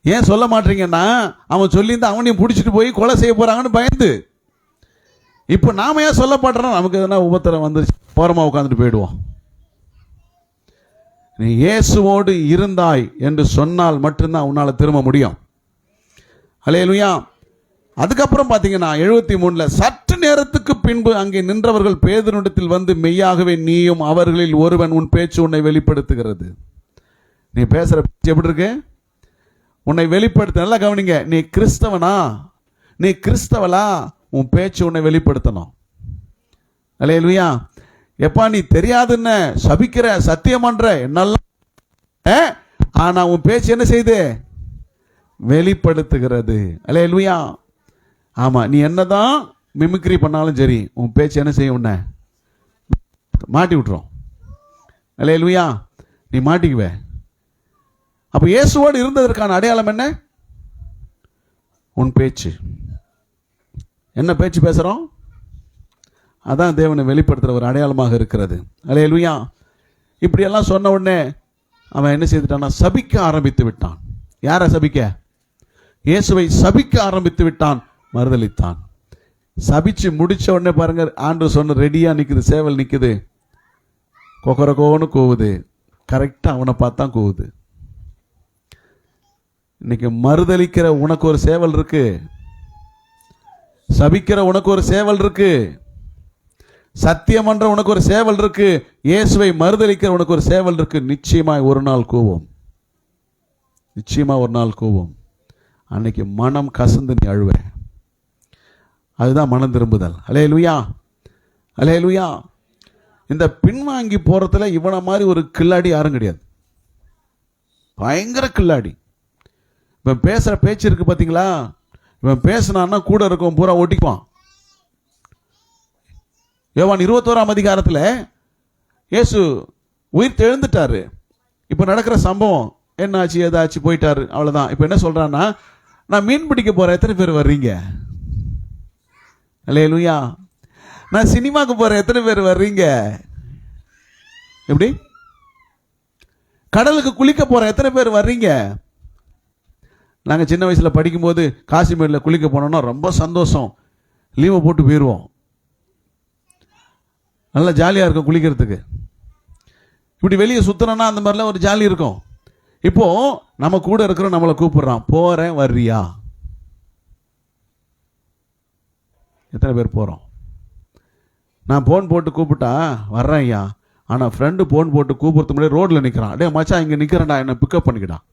Speaker 1: ஏன் சொல்ல மாட்டீங்கன்னா, அவன் சொல்லியிருந்தா அவனையும் பிடிச்சிட்டு போய் கொலை செய்ய போறாங்கன்னு பயந்து. இப்போ நாம ஏன் சொல்லப்படுறோம்? நமக்கு எதனா உபத்திரம் வந்துருச்சு, போரமா உட்காந்துட்டு போயிடுவோம். நீ இயேசுவோடு இருந்தாய் என்று சொன்னால் மட்டும்தான் உன்னால திரும்ப முடியும். அல்லேலூயா. அதுக்கப்புறம் பார்த்தீங்கன்னா 73 சற்று நேரத்துக்கு பின்பு அங்கே நின்றவர்கள் பேதுருவிடத்தில் வந்து, மெய்யாகவே நீயும் அவர்களில் ஒருவன், உன் பேச்சு உன்னை வெளிப்படுத்துகிறது. நீ பேசுற பேச்சு எப்படி இருக்கு? உன்னை வெளிப்படுத்த. நல்லா கவனிங்க. நீ கிறிஸ்தவனா? நீ கிறிஸ்தவளா? உன் பேச்சு உன்னை வெளிப்படுத்தணும். அல்லேலூயா. எப்பா நீ தெரியாதுன்னு சபிக்கிற, சத்தியம் பண்ற, என்னெல்லாம், ஆனா உன் பேச்சு என்ன செய்யுது? வெளிப்படுத்துகிறது. அல்லேலூயா. ஆமா, நீ என்னதான் மிமிக்ரி பண்ணாலும் சரி, உன் பேச்சு என்ன செய்யும்? உன்னை மாட்டி விட்டுரும். அல்லேலூயா. நீ மாட்டிக்குவே. அப்ப இயேசுவோடு இருந்ததற்கான அடையாளம் என்ன? உன் பேச்சு. என்ன பேச்சு பேசுறோம்? அதான் தேவனை வெளிப்படுத்துற ஒரு அடையாளமாக இருக்கிறது. அல்லேலூயா. இப்படியெல்லாம் சொன்ன உடனே அவன் என்ன செய்துட்டான்னா, சபிக்க ஆரம்பித்து விட்டான். யாரை சபிக்க? இயேசுவை சபிக்க ஆரம்பித்து விட்டான், மறுதலித்தான். சபிச்சு முடிச்ச உடனே பாருங்க, ஆண்டவர் சொன்ன ரெடியா நிக்குது, சேவல் நிக்குது, கொக்கரக்கோன்னு கூவுது. கரெக்டா அவனை பார்த்தா கூவுது. இன்னைக்கு மறுதலிக்கிற உனக்கு ஒரு சேவல் இருக்கு, சபிக்கிற உனக்கு ஒரு சேவல் இருக்கு, சத்தியம் என்ற உனக்கு ஒரு சேவல் இருக்கு, இயேசுவை மறுதலிக்கிற உனக்கு ஒரு சேவல் இருக்கு. நிச்சயமாய் ஒரு நாள் கூவும், நிச்சயமா ஒரு நாள் கூவும். அன்னைக்கு மனம் கசந்து நீ அழுவ. அதுதான் மனம் திரும்புதல். அல்லேலூயா. அல்லேலூயா. இந்த பின்வாங்கி போறதுல இவனை மாதிரி ஒரு கில்லாடி யாரும் கிடையாது. பயங்கர கில்லாடி. இவன் பேசுற பேச்சு இருக்கு பாத்தீங்களா? இவன் பேசினான்னா கூட இருக்கும் பூரா ஒட்டிக்குவான். யோவான் 21ஆம் அதிகாரத்தில் இயேசு உயிர் தெழுந்துட்டாரு. இப்போ நடக்கிற சம்பவம் என்ன ஆச்சு, ஏதாச்சு, போயிட்டாரு, அவ்வளோதான். இப்போ என்ன சொல்றான்னா, நான் மீன் பிடிக்க போறேன், எத்தனை பேர் வர்றீங்க? அல்லேலூயா. நான் சினிமாக்கு போறேன், எத்தனை பேர் வர்றீங்க? எப்படி? கடலுக்கு குளிக்க போறேன், எத்தனை பேர் வர்றீங்க? நாங்கள் சின்ன வயசில் படிக்கும்போது காசிமேடில் குளிக்க போனோம்னா ரொம்ப சந்தோஷம், லீவை போட்டு போயிடுவோம். நல்லா ஜாலியாக இருக்கும் குளிக்கிறதுக்கு. இப்படி வெளியே சுத்தணும்னா அந்த மாதிரிலாம் ஒரு ஜாலி இருக்கும். இப்போ நம்ம கூட இருக்கிறோம், நம்மளை கூப்பிடுறான், போறேன் வர்றியா? எத்தனை பேர் போகிறோம்? நான் போன் போட்டு கூப்பிட்டா வர்றேன் ஐயா. ஆனால் ஃப்ரெண்டு போன் போட்டு கூப்பிடுறதுக்கு முன்னாடி ரோட்டில் நிற்கிறான், டே மச்சான் இங்கே நிற்கிறேன்டா, என்னை பிக்கப் பண்ணிக்கிட்டான்.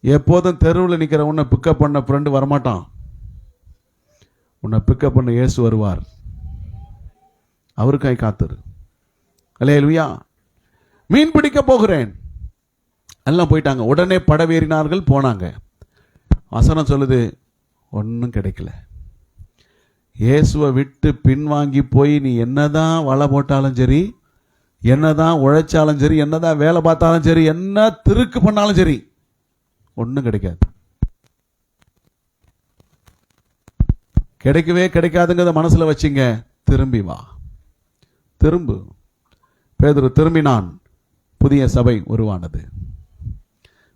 Speaker 1: எப்போதும் தெருவில் நிற்கிற உன்னை பிக்கப் பண்ண ஃப்ரெண்டு வரமாட்டான். உன்னை பிக்கப் பண்ண இயேசு வருவார். அவருக்காய் காத்துரு. அல்லேலூயா. மீன் பிடிக்க போகிறேன், எல்லாம் போயிட்டாங்க. உடனே படவேறினார்கள், போனாங்க. வசனம் சொல்லுது, ஒன்றும் கிடைக்கல. இயேசுவை விட்டு பின்வாங்கி போய் நீ என்னதான் வலை போட்டாலும் சரி, என்னதான் உழைச்சாலும் சரி, என்னதான் வேலை பார்த்தாலும் சரி, என்ன திருக்கு பண்ணாலும் சரி, ஒன்றும் கிடைக்காது. கிடைக்கவே கிடைக்காதுங்கிறத மனசுல வச்சுங்க. திரும்பி வா, திரும்பு. பேதுரு திரும்பினான். புதிய சபை உருவானது.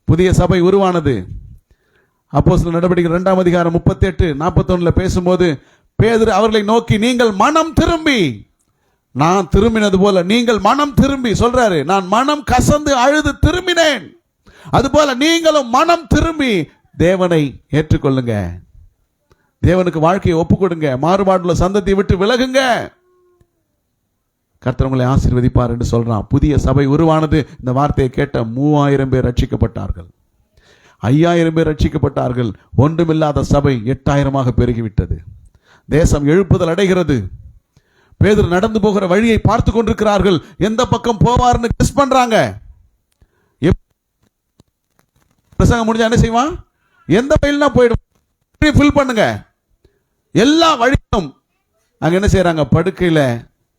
Speaker 1: புதிய சபை உருவானது. அப்போஸ்தலர் நடவடிக்கைகள் 2ஆம் அதிகாரம் 38-41 பேசும்போது பேதுரு அவர்களை நோக்கி, நீங்கள் மனம் திரும்பி, நான் திரும்பினது போல நீங்கள் மனம் திரும்பி, சொல்றாரு, நான் மனம் கசந்து அழுது திரும்பினேன், அதுபோல நீங்களும் மனம் திரும்பி தேவனை ஏற்றுக்கொள்ளுங்க, தேவனுக்கு வாழ்க்கையை ஒப்பு கொடுங்க, மாறுபாடுள்ள சந்ததியை விட்டு விலகுங்க, கர்த்தர் உங்களை ஆசீர்வதிப்பார் என்று சொல்றான். புதிய சபை உருவானது. இந்த வார்த்தையை கேட்ட 3000 பேர் ரட்சிக்கப்பட்டார்கள், 5000 பேர் ரட்சிக்கப்பட்டார்கள். ஒன்றுமில்லாத சபை 8000 பெருகிவிட்டது. தேசம் எழுப்புதல் அடைகிறது. பேதுரு நடந்து போகிற வழியை பார்த்து கொண்டிருக்கிறார்கள். எந்த பக்கம் போவார்னு கெஸ் பண்றாங்க. பிரசங்கம் முடிஞ்சா என்ன செய்வான்? எந்த வழியில போயிடும், ஃபில் பண்ணுங்க. எல்லா வழியும் அங்க என்ன செய்யறாங்க? படுக்கையில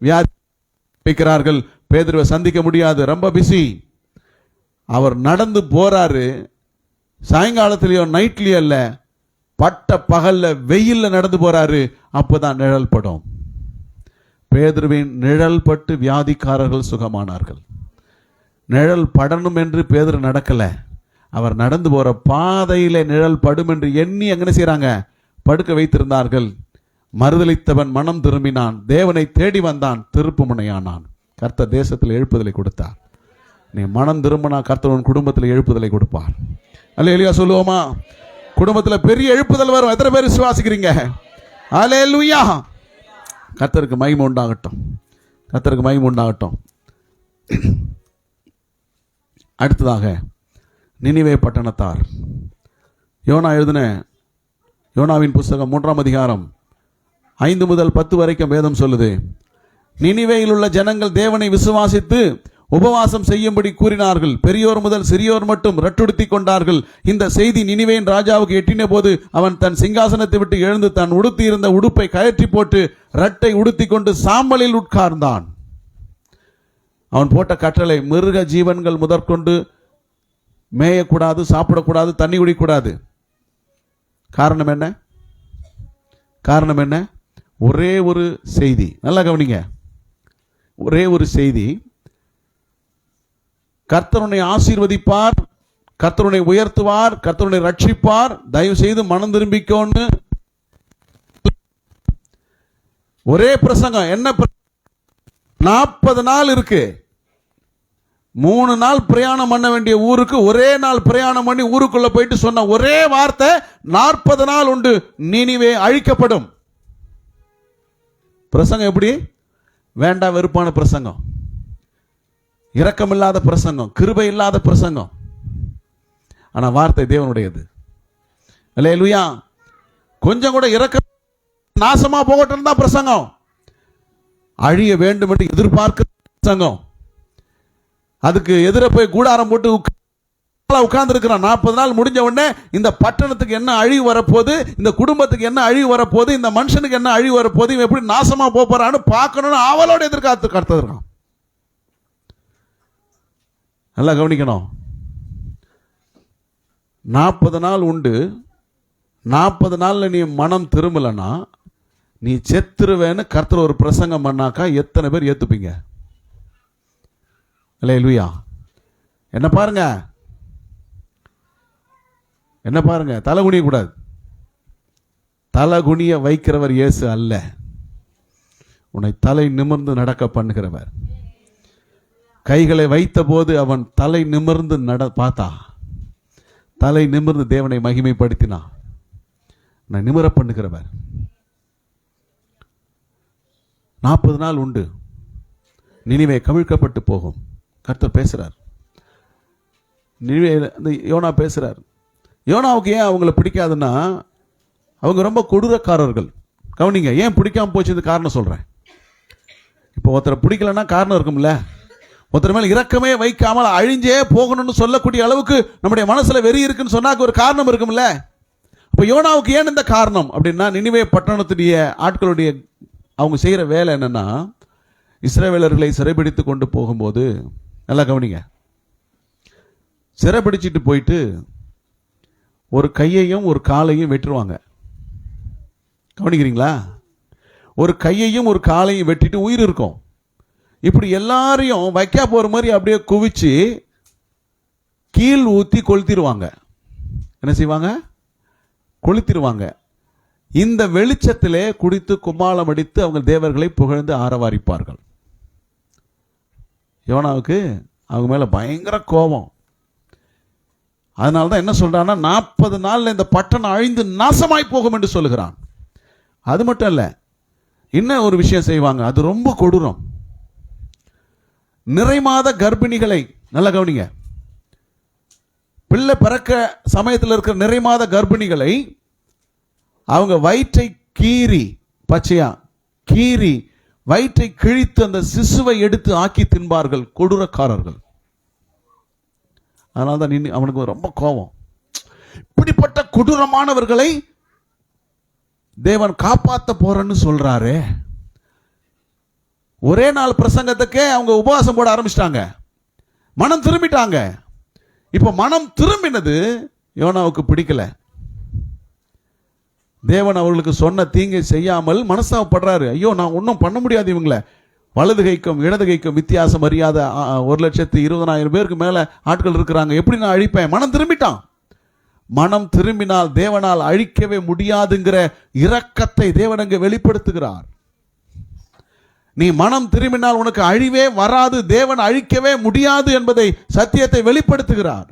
Speaker 1: வியாதி வைக்கிறார்கள். பேதுருவை சந்திக்க முடியாது, ரொம்ப பிஸி. அவர் நடந்து போறாரு. சாயங்காலத்திலேயோ நைட்லயோ இல்ல, பட்ட பகல்ல வெயில்ல நடந்து போறாரு. அப்போதான் நிழல் படும். பேதுருவின் நிழல் பட்டு வியாதிக்காரர்கள் சுகமானார்கள். நிழல் படணும் என்று பேதுரு நடக்கல, அவர் நடந்து போற பாதையில நிழல் படும் என்று எண்ணி அங்கே செய்யறாங்க, படுக்க வைத்திருந்தார்கள். மறுதலித்தவன் மனம் திரும்பினான், தேவனை தேடி வந்தான், திருப்பு முனையானான். கர்த்தர் தேசத்தில் எழுப்புதலை கொடுத்தார். நீ மனம் திரும்பினா கர்த்தர் உன் குடும்பத்தில் எழுப்புதலை கொடுப்பார். அல்லேலூயா சொல்லுவோமா? குடும்பத்தில் பெரிய எழுப்புதல் வரும். எத்தனை பேர் விசுவாசிக்கிறீங்க? அல்லேலூயா. கர்த்தருக்கு மகிமை உண்டாகட்டும், கர்த்தருக்கு மகிமை உண்டாகட்டும். அடுத்ததாக நினிவே பட்டணத்தார். யோனா எழுதின யோனாவின் புஸ்தகம் 3ஆம் அதிகாரம் 5 முதல் 10 வரைக்கும் வேதம் சொல்லுது. நினிவேயில் உள்ள ஜனங்கள் தேவனை விசுவாசித்து உபவாசம் செய்யும்படி கூறினார்கள். பெரியோர் முதல் சிறியோர் மட்டும் ரட்டுடுத்தி கொண்டார்கள். இந்த செய்தி நினிவேயின் ராஜாவுக்கு எட்டின போது அவன் தன் சிங்காசனத்தை விட்டு எழுந்து தன் உடுத்தி இருந்த உடுப்பை கயற்றி போட்டு ரட்டை உடுத்தி கொண்டு சாம்பலில் உட்கார்ந்தான். அவன் போட்ட கட்டளை, மிருக ஜீவன்கள் முதற்கொண்டு மேயக்கூடாது, சாப்பிடக்கூடாது, தண்ணி குடிக்கூடாது. காரணம் என்ன? காரணம் என்ன? ஒரே ஒரு செய்தி, நல்லா கவனிங்க. ஒரே ஒரு செய்தி, கர்த்தருனை ஆசீர்வதிப்பார், கர்த்தருனை உயர்த்துவார், கர்த்தருனை ரட்சிப்பார், தயவு செய்து மனம் திரும்பிக்கோன்னு ஒரே பிரசங்கம். என்ன? 40 நாள் இருக்கு. 3 நாள் பிரயாணம் பண்ண வேண்டிய ஊருக்கு ஒரே நாள் பிரயாணம் பண்ணி ஊருக்குள்ள போயிட்டு சொன்ன ஒரே வார்த்தை, 40 நாள் உண்டு, நினிவே அழிக்கப்படும். பிரசங்கம் எப்படி? வேண்டாம் வெறுப்பான பிரசங்கம், இரக்கமில்லாத பிரசங்கம், கிருபை இல்லாத பிரசங்கம். ஆனா வார்த்தை தேவனுடையது. அல்லேலூயா. கொஞ்சம் கூட இரக்கம், நாசமா போகட்டும் தான் பிரசங்கம். அழிய வேண்டும் என்று எதிர்பார்க்க பிரசங்கம். அதுக்கு எதிர போய் கூடாரம் போட்டு உட்கார்ந்து இருக்கிறான். 40 நாள் முடிஞ்ச உடனே இந்த பட்டணத்துக்கு என்ன அழிவு வரப்போகுது, இந்த குடும்பத்துக்கு என்ன அழிவு வரப்போகுது, இந்த மனுஷனுக்கு என்ன அழிவு வரப்போகுது, இவன் எப்படி நாசமா போறான்னு பார்க்கணும்னு அவளோட எதிர்காத்து இருக்கான். நல்லா கவனிக்கணும். 40 நாள் உண்டு. 40 நாள்ல நீ மனம் திரும்பலன்னா நீ செத்துருவேன்னு கர்த்தர் ஒரு பிரசங்கம் பண்ணாக்கா எத்தனை பேர் ஏத்துப்பீங்க? அல்லேலூயா. என்ன பாருங்க, என்ன பாருங்க, தலை குனிய கூடாது. தலை குனிய வைக்கிறவர் இயேசு அல்ல, உன்னை தலை நிமிர்ந்து நடக்க பண்ணுகிறவர். கைகளை வைத்த போது அவன் தலை நிமிர்ந்து பார்த்தா, தலை நிமிர்ந்து தேவனை மகிமைப்படுத்தினா, நான் நிமிர பண்ணுகிறவர். 40 நாள் உண்டு, நினிவே கவிழ்க்கப்பட்டு போகும். கர்த்தர் பேசுறார். நினிவே யோனா பேசுறார். யோனாவுக்கு ஏன் அவங்கள பிடிக்காதுன்னா, அவங்க ரொம்ப கொடூரக்காரர்கள். கவனிங்க, ஏன் பிடிக்காம போச்சு காரணம் சொல்றேன். இப்போ ஒருத்தரை பிடிக்கலன்னா காரணம் இருக்கும்ல. ஒருத்தர் மேல இரக்கமே வைக்காமல் அழிஞ்சே போகணும்னு சொல்லக்கூடிய அளவுக்கு நம்முடைய மனசுல வெறி இருக்குன்னு சொன்னாக்க ஒரு காரணம் இருக்கும்ல. அப்ப யோனாவுக்கு ஏன் இந்த காரணம் அப்படின்னா, நினிவே பட்டணத்துடைய ஆட்களுடைய அவங்க செய்யற வேலை என்னன்னா, இஸ்ரவேலர்களை சிறைபிடித்து கொண்டு போகும்போது, நல்லா கவனிங்க, சிறைபிடிச்சிட்டு போயிட்டு ஒரு கையையும் ஒரு காலையும் வெட்டுருவாங்க. கவனிக்கிறீங்களா? ஒரு கையையும் ஒரு காலையும் வெட்டிட்டு உயிர் இருக்கும். இப்படி எல்லாரையும் வைக்க போற மாதிரி அப்படியே குவிச்சு கீழ் ஊத்தி கொளுத்திடுவாங்க. என்ன செய்வாங்க? கொளுத்திடுவாங்க. இந்த வெளிச்சத்திலே குடித்து கும்மாளம் அடித்து அவங்க தேவர்களை புகழ்ந்து ஆரவாரிப்பார்கள். யோனாவுக்கு அவங்க மேல பயங்கர கோபம். அதனால்தான் என்ன சொல்றான்னா, 40 நாள்ல இந்த பட்டணம் அழிந்து நாசமாய் போகும் என்று சொல்லுகிறான். அது மட்டும் இல்ல, இன்னும் ஒரு விஷயம் செய்வாங்க, அது ரொம்ப கொடூரம். நிறைமாத கர்ப்பிணிகளை, நல்லா கவனிங்க, பிள்ளை பிறக்க சமயத்தில் இருக்கிற நிறைமாத கர்ப்பிணிகளை அவங்க வயிற்றை கீறி, பச்சையா கீறி வயிற்றை கிழித்து அந்த சிசுவை எடுத்து ஆக்கி தின்பார்கள் கொடூரக்காரர்கள். அதனால்தான் அவனுக்கு ரொம்ப கோபம். இப்படிப்பட்ட கொடூரமானவர்களை தேவன் காப்பாற்ற போறன்னு சொல்றாரு. ஒரே நாள் பிரசங்கத்துக்கே அவங்க உபவாசம் போட ஆரம்பிச்சிட்டாங்க. மனம் திரும்பிட்டாங்க. இப்போ மனம் திரும்பினது யோனாவுக்கு பிடிக்கல. தேவன் அவர்களுக்கு சொன்ன தீங்கை செய்யாமல் மனஸ்தாபப்படுறாரு. ஐயோ, நான் ஒன்றும் பண்ண முடியாது, இவங்களை வலது கைக்கும் இடது கைக்கும் வித்தியாசம் அறியாத 1,20,000 பேருக்கு மேல ஆட்கள் இருக்கிறாங்க, எப்படி நான் அழிப்பேன்? மனம் திரும்பிட்டான். மனம் திரும்பினால் தேவனால் அழிக்கவே முடியாதுங்கிற இரக்கத்தை தேவன் அங்கே வெளிப்படுத்துகிறார். நீ மனம் திரும்பினால் உனக்கு அழிவே வராது, தேவன் அழிக்கவே முடியாது என்பதை, சத்தியத்தை வெளிப்படுத்துகிறார்.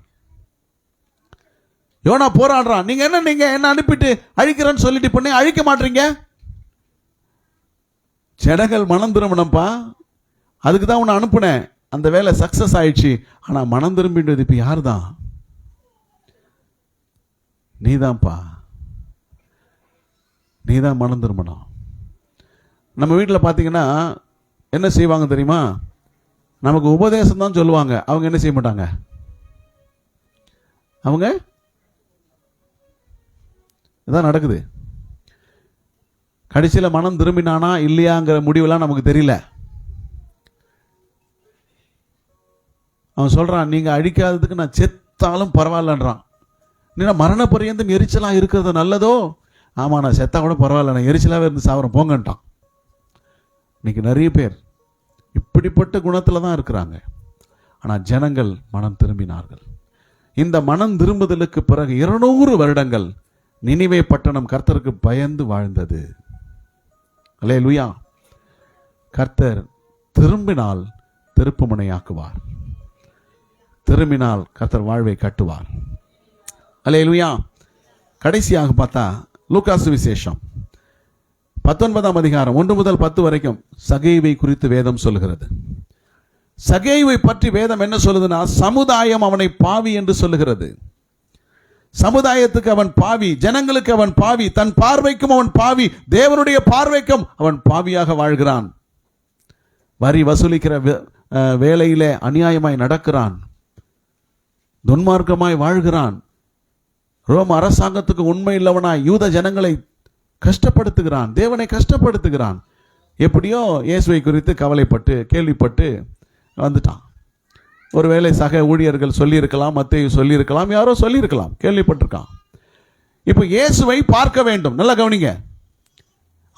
Speaker 1: யோனா போராடுறான். நீங்க என்ன அனுப்பிட்டு அழிக்கிறேன்னு சொல்லிட்டு பண்ணி அழிக்க மாட்டீங்க. ஜனங்கள் மனம் திரும்பணும்ப்பா, அதுக்கு தான் உன்னை அனுப்புனேன். அந்த வேலை சக்சஸ் ஆயிடுச்சு. ஆனா மனம் திரும்பின்றது இப்ப யார் தான்? நீதான்ப்பா, நீதான் மனம் திரும்பணும். நம்ம வீட்டில் பார்த்தீங்கன்னா என்ன செய்வாங்க தெரியுமா? நமக்கு உபதேசம் தான் சொல்லுவாங்க, அவங்க என்ன செய்ய மாட்டாங்க. அவங்க இதான் நடக்குது. கடைசியில் மனம் திரும்பினானா இல்லையாங்கிற முடிவெல்லாம் நமக்கு தெரியல. அவன் சொல்றான், நீங்க அழிக்காததுக்கு நான் செத்தாலும் பரவாயில்லன்றான். நீ மரண பரியந்தம் எரிச்சலா இருக்கிறது நல்லதோ? ஆமா, நான் செத்தா கூட பரவாயில்ல, நான் எரிச்சலாவே இருந்து சாவரம் போங்கன்ட்டான். இன்னைக்கு நிறைய பேர் இப்படிப்பட்ட குணத்துல தான் இருக்கிறாங்க. ஆனா ஜனங்கள் மனம் திரும்பினார்கள். இந்த மனம் திரும்புதலுக்கு பிறகு 200 வருடங்கள் நினிவே பட்டணம் கர்த்தருக்கு பயந்து வாழ்ந்தது. அல்லேலூயா. கர்த்தர் திரும்பினால் திருப்புமுனையாக்குவார், திரும்பினால் கர்த்தர் வாழ்வை கட்டுவார். அல்லேலூயா. கடைசியாக பார்த்தா லூக்கா சுவிசேஷம் 19ஆம் அதிகாரம் 1 முதல் 10 வரைக்கும் சகேயுவை குறித்து வேதம் சொல்லுகிறது. சகேயுவை பற்றி வேதம் என்ன சொல்லுதுன்னா, சமுதாயம் அவனை பாவி என்று சொல்லுகிறது. சமுதாயத்துக்கு அவன் பாவி, ஜனங்களுக்கு அவன் பாவி, தன் பார்வைக்கும் அவன் பாவி, தேவனுடைய பார்வைக்கும் அவன் பாவியாக வாழ்கிறான். வரி வசூலிக்கிற வேலையிலே அநியாயமாய் நடக்கிறான், துன்மார்க்கமாய் வாழ்கிறான், ரோம அரசாங்கத்துக்கு உண்மை இல்லவனாய் யூத ஜனங்களை கஷ்டப்படுத்துகிறான், தேவனை கஷ்டப்படுத்துகிறான். எப்படியோ இயேசுவை குறித்து கவலைப்பட்டு கேள்விப்பட்டு வந்துட்டான். ஒருவேளை சக ஊழியர்கள் சொல்லியிருக்கலாம், மத்தேயு சொல்லியிருக்கலாம், யாரோ சொல்லியிருக்கலாம், கேள்விப்பட்டிருக்கான். இப்போ இயேசுவை பார்க்க வேண்டும். நல்லா கவனிங்க.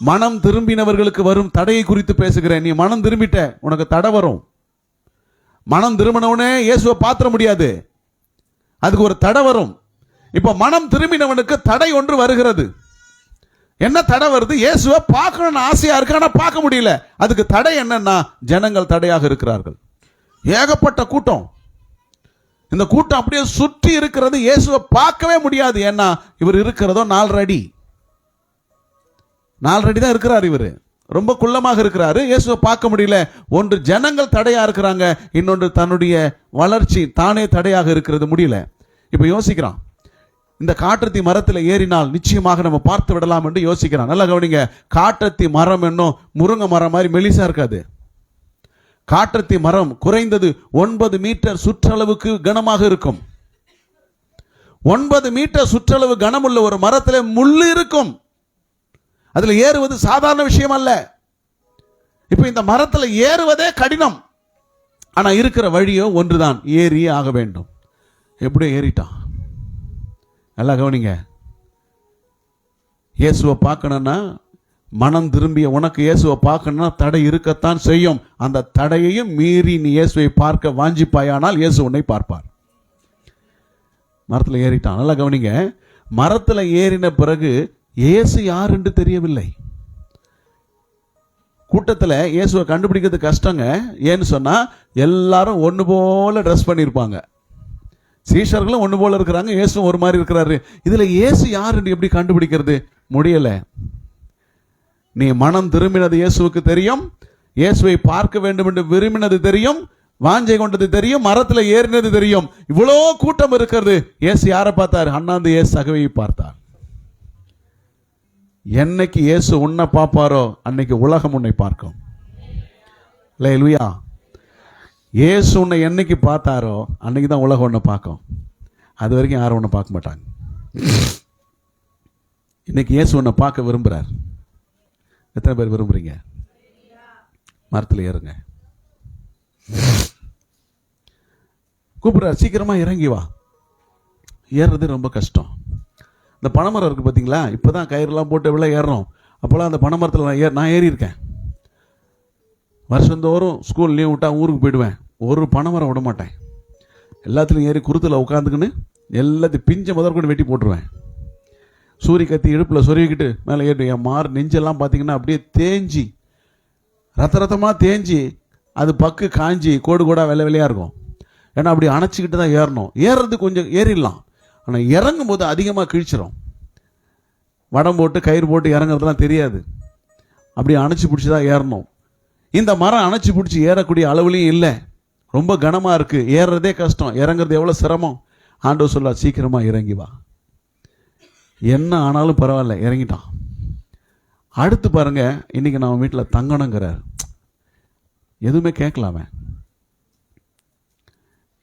Speaker 1: மனம் திரும்பினவர்களுக்கு வரும் தடையை குறித்து பேசுகிறேன். நீ மனம் திரும்பிட்ட, உனக்கு தடை வரும். மனம் திரும்பினவனே இயேசுவை பார்த்துட முடியாது, அதுக்கு ஒரு தடை வரும். இப்போ மனம் திரும்பினவனுக்கு தடை ஒன்று வருகிறது. என்ன தடை வருது? இயேசுவை பார்க்கணும்னு ஆசையா இருக்கு, ஆனா பார்க்க முடியல. அதுக்கு தடை என்னன்னா, ஜனங்கள் தடையாக இருக்கிறார்கள். ஏகப்பட்ட கூட்டம். இந்த கூட்டம் அப்படியே சுற்றி இருக்கிறது, இயேசுவை பார்க்கவே முடியாது. ஏன்னா இவர் இருக்கிறதோ 4 அடி தான் இருக்கிறார். இவர் ரொம்ப குள்ளமாக இருக்கிறாரு, இயேசுவை பார்க்க முடியல. ஒன்று ஜனங்கள் தடையா இருக்கிறாங்க, இன்னொன்று தன்னுடைய வளர்ச்சி தானே தடையாக இருக்கிறது, முடியல. இப்ப யோசிக்கிறான், இந்த காட்டத்தி மரத்தில் ஏறினால் நிச்சயமாக நம்ம பார்த்து விடலாம் என்று யோசிக்கிறான். நல்லா கவனிங்க. காட்டத்தி மரம் என்னும் முருங்கை மரம் மாதிரி மெலிசா இருக்காது. காட்டத்தி மரம் குறைந்தது 9 மீட்டர் சுற்றளவுக்கு கனமாக இருக்கும். 9 மீட்டர் சுற்றளவு கனமுள்ள ஒரு மரத்தில் முள்ளு இருக்கும். அதுல ஏறுவது சாதாரண விஷயம் அல்ல. இப்ப இந்த மரத்தில் ஏறுவதே கடினம். ஆனா இருக்கிற வழியோ ஒன்றுதான், ஏறியே ஆக வேண்டும். எப்படியோ ஏறிட்டான். நல்லா கவனிங்க. இயேசுவை பார்க்கணும்னா, மனம் திரும்பிய உனக்கு இயேசுவை பார்க்கணும்னா தடை இருக்கத்தான் செய்யும். அந்த தடையையும் மீறி நீ இயேசுவை பார்க்க வாஞ்சிப்பாயானால் இயேசு உன்னை பார்ப்பார். மரத்தில் ஏறிட்டான். நல்லா கவனிங்க. மரத்தில் ஏறின பிறகு இயேசு யார் என்று தெரியவில்லை. கூட்டத்தில் இயேசுவை கண்டுபிடிக்கிறது கஷ்டங்க. ஏன்னு சொன்னா எல்லாரும் ஒன்று போல ட்ரெஸ் பண்ணியிருப்பாங்க. சீஷர்களும் ஒன்று போல இருக்கிறாங்க, இயேசுவும் ஒரு மாதிரி இருக்கிறாரு. இதுல இயேசு யார் என்று எப்படி கண்டுபிடிக்கிறது? முடியல. நீ மனம் திரும்பினது இயேசுவுக்கு தெரியும், இயேசுவை பார்க்க வேண்டும் என்று விரும்பினது தெரியும், வாஞ்சை கொண்டது தெரியும், மரத்துல ஏறினது தெரியும். இவ்வளோ கூட்டம் இருக்கிறது. இயேசு யாரை பார்த்தார்? அண்ணாந்து இயேசு சகவையை பார்த்தார். என்னைக்கு இயேசு உன்னை பார்ப்பாரோ அன்னைக்கு உலகம் உன்னை பார்க்கும். அல்லேலூயா. இயேசு உன்னை என்னைக்கு பார்த்தாரோ அன்னைக்கு தான் உலகம் உன்னை பார்க்கும். அது வரைக்கும் யாரும் உன்னை பார்க்க மாட்டாங்க. இன்னைக்கு இயேசு உன்னை பார்க்க விரும்புறார். எத்தனை பேர் விரும்புறீங்க? மரத்தில் ஏறுங்க. கூப்பிடுறார், சீக்கிரமாக இறங்கி வா. ஏறுறது ரொம்ப கஷ்டம். இந்த பனைமரம் இருக்குது பார்த்தீங்களா, இப்போ தான் கயிறுலாம் போட்டு எவ்வளோ ஏறுறோம். அப்போல்லாம் அந்த பனைமரத்தில் நான் ஏறியிருக்கேன். வருஷந்தோறும் ஸ்கூல் லீவ் விட்டால் ஊருக்கு போயிடுவேன். ஒரு பனைமரம் விட மாட்டேன். எல்லாத்துலையும் ஏறி குருத்தில் உட்காந்துக்கின்னு எல்லாத்தையும் பிஞ்சை முதற்கொண்டு வெட்டி போட்டுருவேன். சூரிய கத்தி இடுப்பில் சொருவிக்கிட்டு மேலே ஏறி என் நெஞ்செல்லாம் பார்த்தீங்கன்னா அப்படியே தேஞ்சி ரத்தமாக தேஞ்சி அது பக்கு காஞ்சி கோடு கோடாக வெள்ளை வெள்ளையாக இருக்கும். ஏன்னா அப்படி அணைச்சிக்கிட்டு தான் ஏறணும். ஏறுறது கொஞ்சம் ஏறிடலாம், ஆனால் இறங்கும் போது அதிகமாக கிழிச்சிடும். வடம் போட்டு கயிறு போட்டு இறங்குறதுலாம் தெரியாது. அப்படி அணைச்சி பிடிச்சி தான் ஏறணும். இந்த மரம் அணைச்சி பிடிச்சி ஏறக்கூடிய அளவுலையும் இல்லை, ரொம்ப கனமாக இருக்குது. ஏறுறதே கஷ்டம், இறங்குறது எவ்வளோ சிரமம். ஆண்டவர் சொல்ல, சீக்கிரமாக இறங்கி வா. என்ன ஆனாலும் பரவாயில்ல, இறங்கிட்டான். அடுத்து பாருங்க, இன்னைக்கு நம்ம வீட்டில் தங்கணுங்கிறார். எதுவுமே கேட்கலாமே,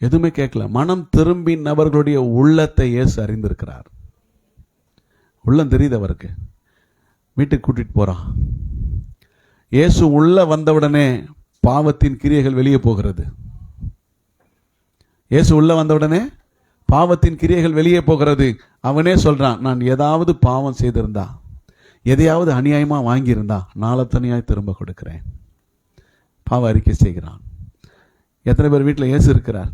Speaker 1: எதுவுமே கேட்கல. மனம் திரும்பினவர்களுடைய உள்ளத்தை இயேசு அறிந்திருக்கிறார். உள்ளம் தெரியுது அவருக்கு. வீட்டுக்கு கூட்டிட்டு போறான். இயேசு உள்ள வந்தவுடனே பாவத்தின் கிரியைகள் வெளியே போகிறது. இயேசு உள்ள வந்தவுடனே பாவத்தின் கிரியைகள் வெளியே போகிறது. அவனே சொல்றான், நான் ஏதாவது பாவம் செய்திருந்தா, எதையாவது அநியாயமா வாங்கியிருந்தா நாளத்தனியாய் திரும்ப கொடுக்கிறேன். பாவ அறிக்கை செய்கிறான். எத்தனை பேர் வீட்டில் இயேசு இருக்கிறார்?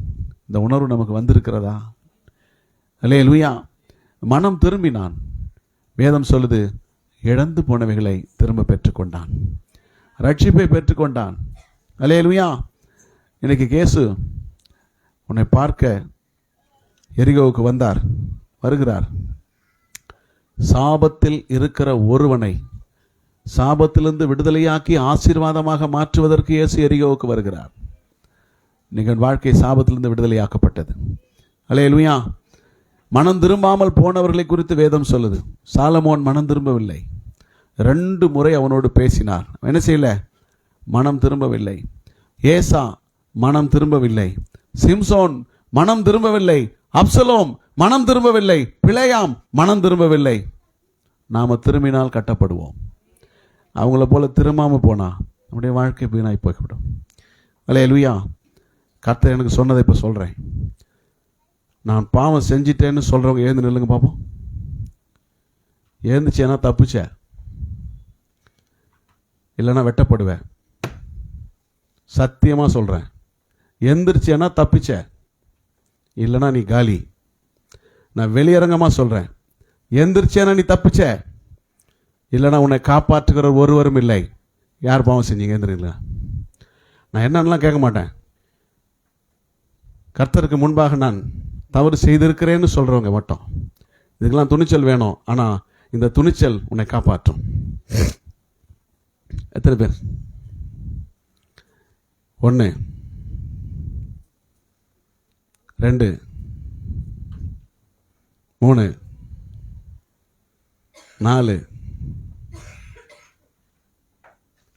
Speaker 1: இந்த உணர்வு நமக்கு வந்திருக்கிறதா? அல்லேலூயா. மனம் திரும்பினான். வேதம் சொல்லுது, இழந்து போனவைகளை திரும்ப பெற்றுக்கொண்டான், ரட்சிப்பை பெற்றுக்கொண்டான். அல்லேலூயா. இன்னைக்கு இயேசு உன்னை பார்க்க எரிகோவுக்கு வருகிறார். சாபத்தில் இருக்கிற ஒருவனை சாபத்திலிருந்து விடுதலையாக்கி ஆசீர்வாதமாக மாற்றுவதற்கு இயேசு எரிகோவுக்கு வருகிறார். நீங்கள் வாழ்க்கை சாபத்திலிருந்து விடுதலையாக்கப்பட்டது. அல்லேலூயா. மனம் திரும்பாமல் போனவர்களை குறித்து வேதம் சொல்லுது. சாலமோன் மனம் திரும்பவில்லை. 2 முறை அவனோடு பேசினார். என்ன செய்யல? மனம் திரும்பவில்லை. ஏசா மனம் திரும்பவில்லை. சிம்சோன் மனம் திரும்பவில்லை. அப்சலோம் மனம் திரும்பவில்லை. பிழையாம் மனம் திரும்பவில்லை. நாம திரும்பினால் கட்டப்படுவோம். அவங்கள போல திரும்பாம போனா நம்முடைய வாழ்க்கை வீணாய் போய்விடும். அல்லேலூயா. கர்த்தர் எனக்கு சொன்னதை இப்போ சொல்றேன். நான் பாவம் செஞ்சிட்டேன்னு சொல்றவங்க எழுந்து நில்லுங்க பாப்போம். எழுந்துச்சேன்னா தப்புச்ச, இல்லைன்னா வெட்டப்படுவேன். சத்தியமா சொல்றேன். எந்திரிச்சேன்னா தப்பிச்ச, இல்லைன்னா நீ காலி. நான் வெளியரங்கமா சொல்றேன். எந்திரிச்சேன்னா நீ தப்பிச்ச, இல்லைன்னா உன்னை காப்பாற்றுகிற ஒருவரும் இல்லை. யார் பாவம் செஞ்சீங்க? எந்திரிங்களா. நான் என்னன்னெலாம் கேட்க மாட்டேன். கர்த்தருக்கு முன்பாக நான் தவறு செய்திருக்கிறேன்னு சொல்றவங்க மட்டும். இதுக்கெல்லாம் துணிச்சல் வேணும். ஆனா இந்த துணிச்சல் உன்னை காப்பாற்றும். எத்தனை பேர்? 1 2 3 4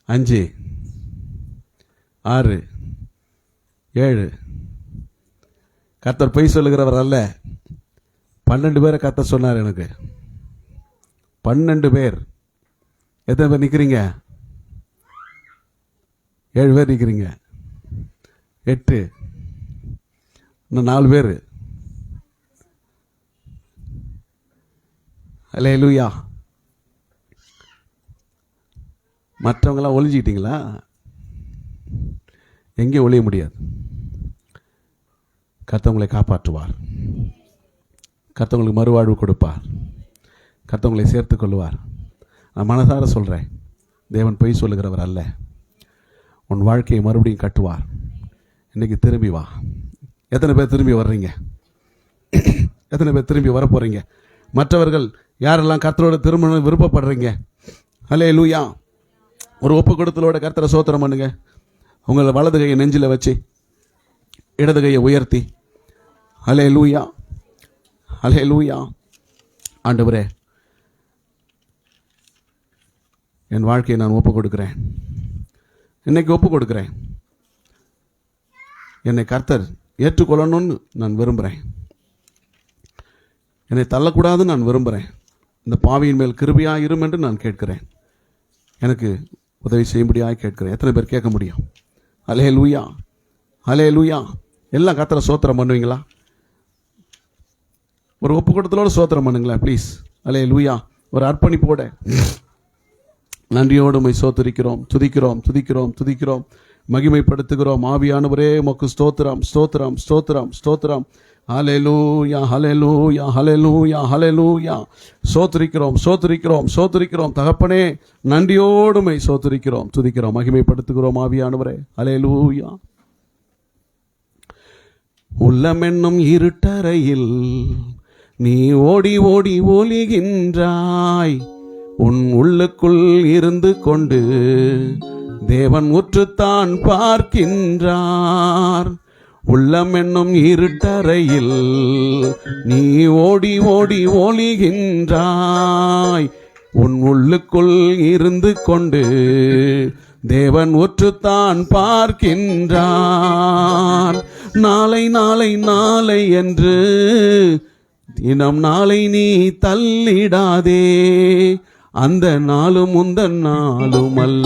Speaker 1: 5 6 7. கர்த்தர் பொய் சொல்லுகிறவர் அல்ல. 12 பேரை கர்த்தர் சொன்னார் எனக்கு. 12 பேர். எத்தனை பேர் நிற்கிறீங்க? 7 பேர் நிற்கிறீங்க. 8. இன்னும் 4 பேர். அல்லேலூயா. மற்றவங்களாம் ஒளிஞ்சிக்கிட்டீங்களா? எங்கேயும் ஒளிய முடியாது. கர்த்தவங்களை காப்பாற்றுவார். கர்த்தவங்களுக்கு மறுவாழ்வு கொடுப்பார். கர்த்தவங்களை சேர்த்து கொள்வார். நான் மனதார சொல்கிறேன், தேவன் பொய் சொல்லுகிறவர் அல்ல. உன் வாழ்க்கையை மறுபடியும் கட்டுவார். இன்னைக்கு திரும்பி வா. எத்தனை பேர் திரும்பி வர்றீங்க? எத்தனை பேர் திரும்பி வர போகிறீங்க? மற்றவர்கள் யாரெல்லாம் கர்த்தரோட திரும்பணும் விருப்பப்படுறீங்க? அல்லேலூயா. ஒரு ஒப்பு கொடுத்தலோட கர்த்தரை சோத்திரம் பண்ணுங்க. உங்களை வலது கையை நெஞ்சில் வச்சு இடது கையை உயர்த்தி அல்லேலூயா, அல்லேலூயா. ஆண்டவரே, என் வாழ்க்கையை நான் ஒப்பு கொடுக்கிறேன். இன்னைக்கு ஒப்பு கொடுக்கிறேன். என்னை கர்த்தர் ஏற்றுக்கொள்ளணும்னு நான் விரும்புகிறேன். என்னை தள்ளக்கூடாதுன்னு நான் விரும்புகிறேன். இந்த பாவியின் மேல் கிருபையாக இரும் என்று நான் கேட்கிறேன். எனக்கு உதவி செய்யும்படியாக கேட்கிறேன். எத்தனை பேர் கேட்க முடியும்? அல்லேலூயா, அல்லேலூயா. எல்லாம் கர்த்தரை ஸ்தோத்திரம் பண்ணுவீங்களா? ஒரு ஒப்பு கூட்டத்தோடு ஸ்தோத்திரம் பண்ணுங்களேன் ப்ளீஸ். அல்லேலூயா. ஒரு அர்ப்பணிப்போட நன்றியோடு உம்மை ஸ்தோத்திரிக்கிறோம், துதிக்கிறோம், துதிக்கிறோம், துதிக்கிறோம், மகிமைப்படுத்துகிறோம். ஆவியானவரே உமக்கு ஸ்தோத்திரம், ஸ்தோத்திரம், ஸ்தோத்திரம், ஸ்தோத்திரம். ஹல்லேலூயா, ஹல்லேலூயா, ஹல்லேலூயா, ஹல்லேலூயா. ஸ்தோத்திரிக்கிறோம், ஸ்தோத்திரிக்கிறோம், ஸ்தோத்திரிக்கிறோம். தகப்பனே நன்றியோடு உம்மை ஸ்தோத்திரிக்கிறோம், துதிக்கிறோம், மகிமைப்படுத்துகிறோம். ஆவியானவரே ஹல்லேலூயா. உள்ளமென்னும் இருட்டறையில் நீ ஓடி ஓடி ஒளிகின்றாய். உன் உள்ளுக்குள் இருந்து கொண்டு தேவன் உற்றுத்தான் பார்க்கின்றார். உள்ளம் என்னும் இருட்டறையில் நீ ஓடி ஓடி ஒளிகின்றாய். உன் உள்ளுக்குள் இருந்து கொண்டு தேவன் உற்றுத்தான் பார்க்கின்றார். நாளை நாளை நாளை என்று தினம் நாளை நீ தள்ளிடாதே. அந்த நாளும் உந்தன் நாளும் அல்ல,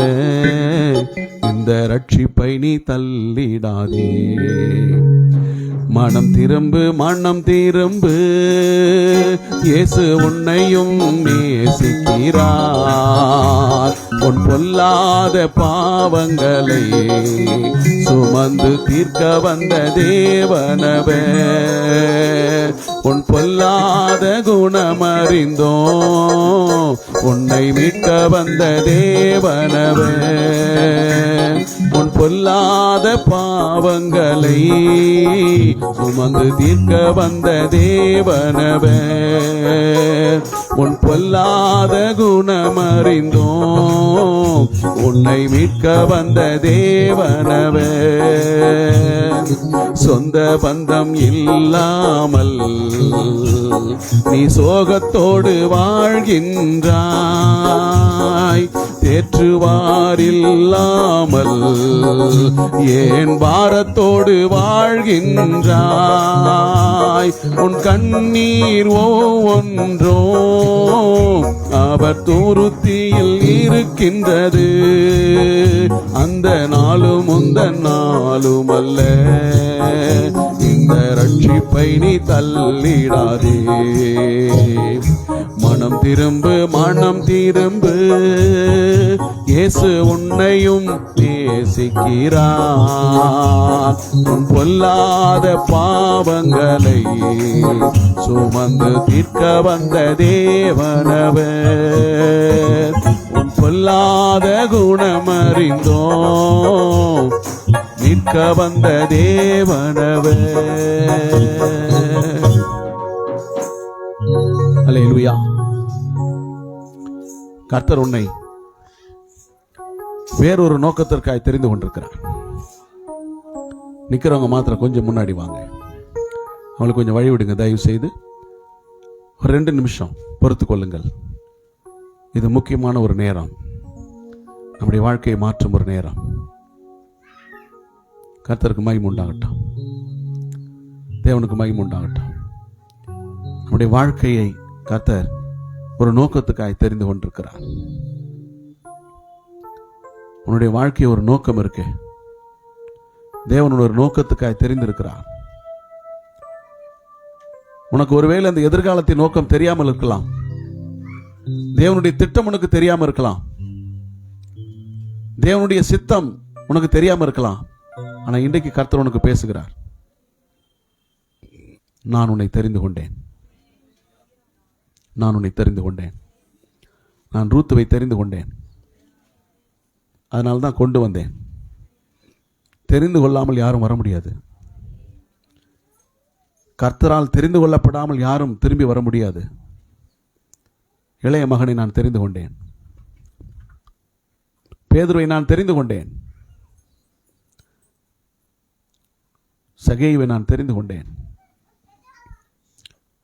Speaker 1: இந்த ரட்சிப்பை நீ தள்ளிடாதே. மனம் திரும்பு, மனம் திரும்பு, இயேசு உன்னையும் நேசிக்கிறார். உன் பொல்லாத பாவங்களை சுமந்து தீர்க்க வந்த தேவனவர். உன் பொல்லாத குணமறிந்தோ உன்னை மீட்க வந்த தேவனவர். உன் பொல்லாத பாவங்களை சுமந்து தீர்க்க வந்த தேவனவர். உன் பொல்லாத குணமறிந்தோ உன்னை மீட்க வந்த தேவனவர். சொந்த பந்தம் இல்லாமல் நீ சோகத்தோடு வாழ்கின்றாய். தேற்றுவார் இல்லாமல் ஏன் பாரத்தோடு வாழ்கின்றாய். உன் கண்ணீர் ஒவ்வொன்றோ அவர் துருத்தியில் இருக்கின்றது. அந்த நாளும் உந்த நாளும் அல்ல, இந்த ரட்சிப்பை நீ தள்ளிடாதே. மனம் திரும்பு, மனம் திரும்பு, இயேசு உன்னையும் நேசிக்கிறார். உன் பொல்லாத பாவங்களை சுமந்து தீர்க்க வந்த தேவனவர். உன் பொல்லாத குணமறிந்தோ மீட்க வந்த தேவனவர். அல்லேலூயா. கர்த்தர் உன்னை வேறொரு நோக்கத்திற்காக தெரிந்து கொண்டிருக்கிறார். நிக்கிறவங்க மாத்திரம் கொஞ்சம் முன்னாடி வாங்க. அவங்களுக்கு கொஞ்சம் வழி விடுங்க தயவு செய்து. ஒரு 2 நிமிஷம் பொறுத்து கொள்ளுங்கள். இது முக்கியமான ஒரு நேரம், நம்முடைய வாழ்க்கையை மாற்றும் ஒரு நேரம். கர்த்தருக்கு மகிமை உண்டாகட்டும், தேவனுக்கு மகிமை உண்டாகட்டும். நம்முடைய வாழ்க்கையை கர்த்தர் ஒரு நோக்கத்துக்காய் தெரிந்து கொண்டிருக்கிறார். உன்னுடைய வாழ்க்கை ஒரு நோக்கம் இருக்கு. தேவன் ஒரு நோக்கத்துக்காய் தெரிந்திருக்கிறார். உனக்கு ஒருவேளை அந்த எதிர்காலத்தின் நோக்கம் தெரியாமல் இருக்கலாம். தேவனுடைய திட்டம் உனக்கு தெரியாமல் இருக்கலாம். தேவனுடைய சித்தம் உனக்கு தெரியாமல் இருக்கலாம். ஆனா இன்றைக்கு கர்த்தர் உனக்கு பேசுகிறார். நான் உன்னை தெரிந்து கொண்டேன், நான் உன்னை தெரிந்து கொண்டேன், நான் ரூத்துவை தெரிந்து கொண்டேன், அதனால தான் கொண்டு வந்தேன். தெரிந்து கொள்ளாமல் யாரும் வர முடியாது. கர்த்தரால் தெரிந்து கொள்ளப்படாமல் யாரும் திரும்பி வர முடியாது. இளைய மகனை நான் தெரிந்து கொண்டேன், பேதுருவை நான் தெரிந்து கொண்டேன், சகேயுவை நான் தெரிந்து கொண்டேன்,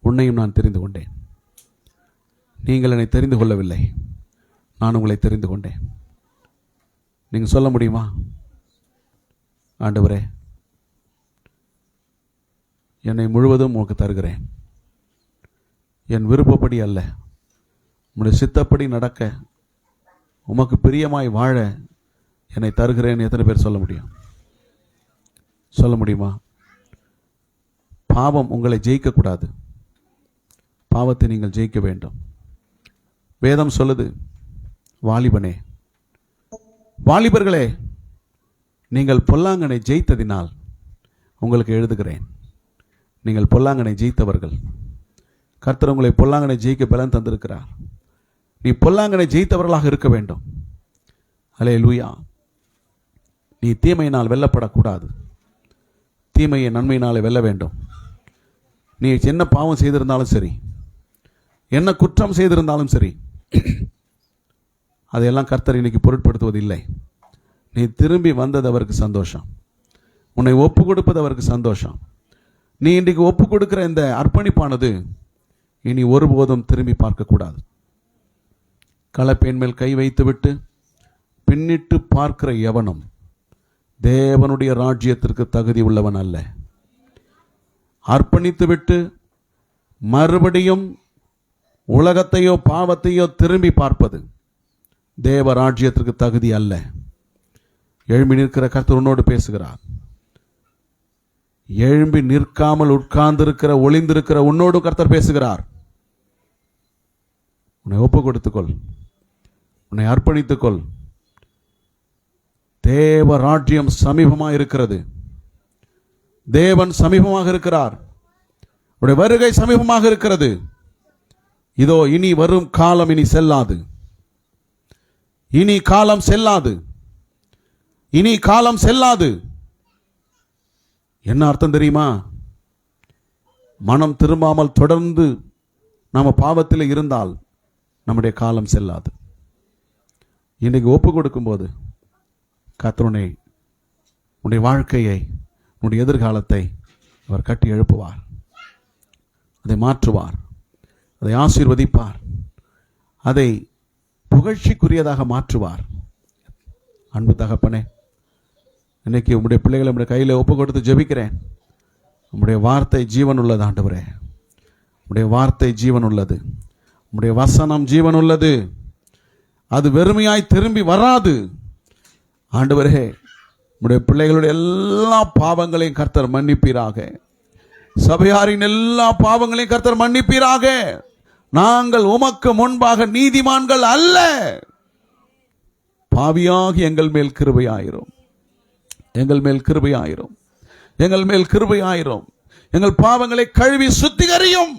Speaker 1: உன்னையும் நான் தெரிந்து கொண்டேன். நீங்கள் என்னை தெரிந்து கொள்ளவில்லை, நான் உங்களை தெரிந்து கொண்டேன். நீங்க சொல்ல முடியுமா? ஆண்டவரே, என்னை முழுவதும் உனக்கு தருகிறேன். என் விருப்பப்படி அல்ல, உம்முடைய சித்தப்படி நடக்க உமக்கு பிரியமாய் வாழ என்னை தருகிறேன் எத்தனை பேர் சொல்ல முடியும்? சொல்ல முடியுமா? பாவம் உங்களை ஜெயிக்கக்கூடாது. பாவத்தை நீங்கள் ஜெயிக்க வேண்டும். வேதம் சொல்லுது, வாலிபனே, வாலிபர்களே, நீங்கள் பொல்லாங்கனை ஜெயித்ததினால் உங்களுக்கு எழுதுகிறேன். நீங்கள் பொல்லாங்கனை ஜெயித்தவர்கள். கர்த்தர் உங்களை பொல்லாங்கனை ஜெயிக்க பலன் தந்திருக்கிறார். நீ பொல்லாங்கனை ஜெயித்தவர்களாக இருக்க வேண்டும். அல்லேலூயா. நீ தீமையினால் வெல்லப்படக்கூடாது. தீமையை நன்மையினாலே வெல்ல வேண்டும். நீ என்ன பாவம் செய்திருந்தாலும் சரி, என்ன குற்றம் செய்திருந்தாலும் சரி, அதையெல்லாம் கர்த்தர் இன்னைக்கு பொருட்படுத்துவதில்லை. நீ திரும்பி வந்தது அவருக்கு சந்தோஷம். உன்னை ஒப்பு கொடுப்பது அவருக்கு சந்தோஷம். நீ இன்றைக்கு ஒப்பு கொடுக்கிற இந்த அர்ப்பணிப்பானது இனி ஒருபோதும் திரும்பி பார்க்கக்கூடாது. கலப்பையின் மேல் கை வைத்துவிட்டு பின்னிட்டு பார்க்கிற எவனும் தேவனுடைய ராஜ்யத்திற்கு தகுதி உள்ளவன் அல்ல. அர்ப்பணித்துவிட்டு மறுபடியும் உலகத்தையோ பாவத்தையோ திரும்பி பார்ப்பது தேவ ராஜ்யத்திற்கு தகுதி அல்ல. எழும்பி நிற்கிற கர்த்தர் உன்னோடு பேசுகிறார். எழும்பி நிற்காமல் உட்கார்ந்திருக்கிற ஒளிந்திருக்கிற உன்னோடு கர்த்தர் பேசுகிறார். உன்னை ஒப்பு கொடுத்துக்கொள், உன்னை அர்ப்பணித்துக்கொள். தேவ ராஜ்யம் சமீபமாக இருக்கிறது. தேவன் சமீபமாக இருக்கிறார். உடைய வருகை சமீபமாக இருக்கிறது. இதோ இனி வரும் காலம் இனி செல்லாது. இனி காலம் செல்லாது. இனி காலம் செல்லாது. என்ன அர்த்தம் தெரியுமா? மனம் திரும்பாமல் தொடர்ந்து நாம பாவத்தில் இருந்தால் நம்முடைய காலம் செல்லாது. இன்னைக்கு ஒப்பு கொடுக்கும் போது கர்த்தருனை உன்னுடைய வாழ்க்கையை, உன்னுடைய எதிர்காலத்தை அவர் கட்டி எழுப்புவார். அதை மாற்றுவார். அதை ஆசீர்வதிப்பார். அதை புகழ்ச்சிக்குரியதாக மாற்றுவார். அன்பு தகப்பனே, இன்னைக்கு உம்முடைய பிள்ளைகளை நம்முடைய கையில் ஒப்பு கொடுத்து ஜெபிக்கிறேன். உம்முடைய வார்த்தை ஜீவன் உள்ளது ஆண்டவரே. உம்முடைய வார்த்தை ஜீவன் உள்ளது. உம்முடைய வசனம் ஜீவன் உள்ளது. அது வெறுமையாய் திரும்பி வராது. ஆண்டவரே, உம்முடைய பிள்ளைகளுடைய எல்லா பாவங்களையும் கர்த்தர் மன்னிப்பீராக. சபையாரின் எல்லா பாவங்களையும் கர்த்தர் மன்னிப்பீராக. நாங்கள் உமக்கு முன்பாக நீதிமான்கள் அல்ல. பாவியாகி எங்கள் மேல் கிருபையாயிரும். எங்கள் மேல் கிருபையாயிரும். எங்கள் மேல் கிருபையாயிரும். எங்கள் பாவங்களை கழுவி சுத்திகரியும்.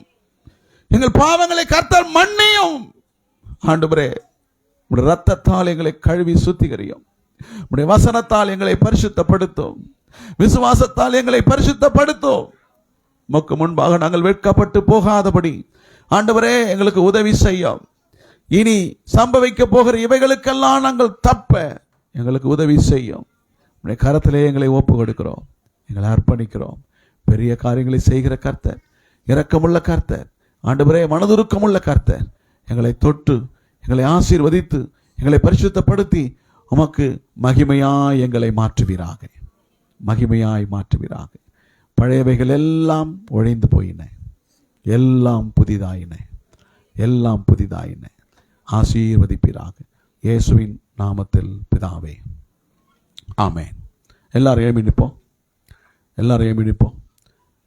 Speaker 1: எங்கள் பாவங்களை கர்த்தர் மன்னியும். ஆண்டவரே, உம்முடைய இரத்தத்தால் எங்களை கழுவி சுத்திகரியும். உம்முடைய வசனத்தால் எங்களை பரிசுத்தப்படுத்தும். விசுவாசத்தால் எங்களை பரிசுத்தப்படுத்தும். உமக்கு முன்பாக நாங்கள் வெட்கப்பட்டு போகாதபடி ஆண்டவரே எங்களுக்கு உதவி செய்யும். இனி சம்பவிக்க போகிற இவைகளுக்கெல்லாம் நாங்கள் தப்ப எங்களுக்கு உதவி செய்யும். உடைய கரத்திலே எங்களை ஒப்பு கொடுக்கிறோம். எங்களை அர்ப்பணிக்கிறோம். பெரிய காரியங்களை செய்கிற கர்த்தர், இரக்கமுள்ள கர்த்தர், ஆண்டவரே மனதுருக்கமுள்ள கர்த்தர், எங்களை தொட்டு எங்களை ஆசீர்வதித்து எங்களை பரிசுத்தப்படுத்தி உமக்கு மகிமையாய் எங்களை மாற்றுவீராக. மகிமையாய் மாற்றுவீராக. பழையவைகள் எல்லாம் ஒழிந்து போயின, எல்லாம் புதிதாயின, எல்லாம் புதிதாயின. ஆசீர்வதிப்பீராக. இயேசுவின் நாமத்தில் பிதாவே, ஆமென். எல்லாரும் எழும்பி நிற்போம். எல்லாரும் எழும்பி நிற்போம்.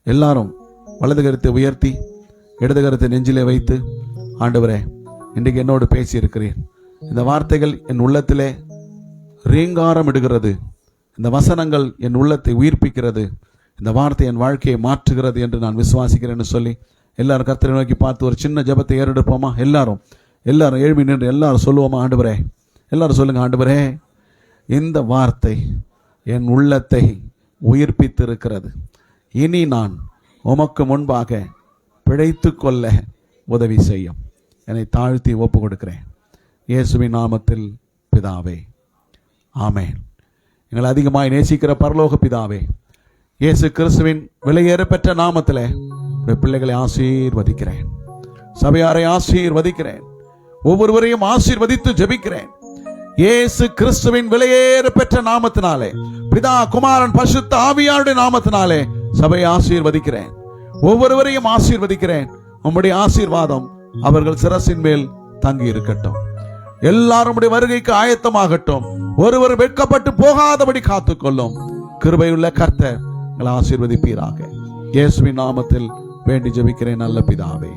Speaker 1: எல்லாரும் வலது கருத்தை உயர்த்தி இடது கருத்தை நெஞ்சிலே வைத்து, ஆண்டவரே, இன்றைக்கு என்னோடு பேசி இருக்கிறேன். இந்த வார்த்தைகள் என் உள்ளத்திலே ரீங்காரம் இடுகிறது. இந்த வசனங்கள் என் உள்ளத்தை உயிர்ப்பிக்கிறது. இந்த வார்த்தை என் வாழ்க்கையை மாற்றுகிறது என்று நான் விசுவாசிக்கிறேன்னு சொல்லி எல்லாரும் கர்த்தரை நோக்கி பார்த்து ஒரு சின்ன ஜெபத்தை ஏறெடுப்போமா? எல்லாரும் எழுப்பி நின்று எல்லாரும் சொல்லுவோமா? ஆண்டவரே, எல்லாரும் சொல்லுங்க. ஆண்டவரே, இந்த வார்த்தை என் உள்ளத்தை உயிர்ப்பித்திருக்கிறது. இனி நான் உமக்கு முன்பாக பிழைத்து கொள்ள உதவி செய்யும். என்னை தாழ்த்தி ஒப்பு கொடுக்கிறேன். இயேசுவின் நாமத்தில் பிதாவே, ஆமென். எங்களை அதிகமாய் நேசிக்கிற பரலோக பிதாவே, இயேசு கிறிஸ்துவின் விலையேற பெற்ற நாமத்தில் பிள்ளைகளை ஆசீர்வதிக்கிறேன். சபையாரை ஆசீர்வதிக்கிறேன். ஒவ்வொருவரையும் ஆசீர்வதித்து ஜெபிக்கிறேன். இயேசு கிறிஸ்துவின் விலையேற பெற்ற நாமத்தினாலே, பிதா, குமாரன், பரிசுத்த ஆவியாருடைய நாமத்தினாலே சபையை ஆசீர்வதிக்கிறேன். ஒவ்வொருவரையும் ஆசீர்வதிக்கிறேன். உம்முடைய ஆசீர்வாதம் அவர்கள் சிரசின் மேல் தங்கி இருக்கட்டும். எல்லாரும் வருகைக்கு ஆயத்தமாகட்டும். ஒருவர் வெட்கப்பட்டு போகாதபடி காத்துக்கொள்ளும். கிருபையுள்ள கர்த்தர் உங்களை ஆசீர்வதிப்பீராக. இயேசுவின் நாமத்தில் வேண்டி ஜெபிக்கிறேன் நல்ல பிதாவே.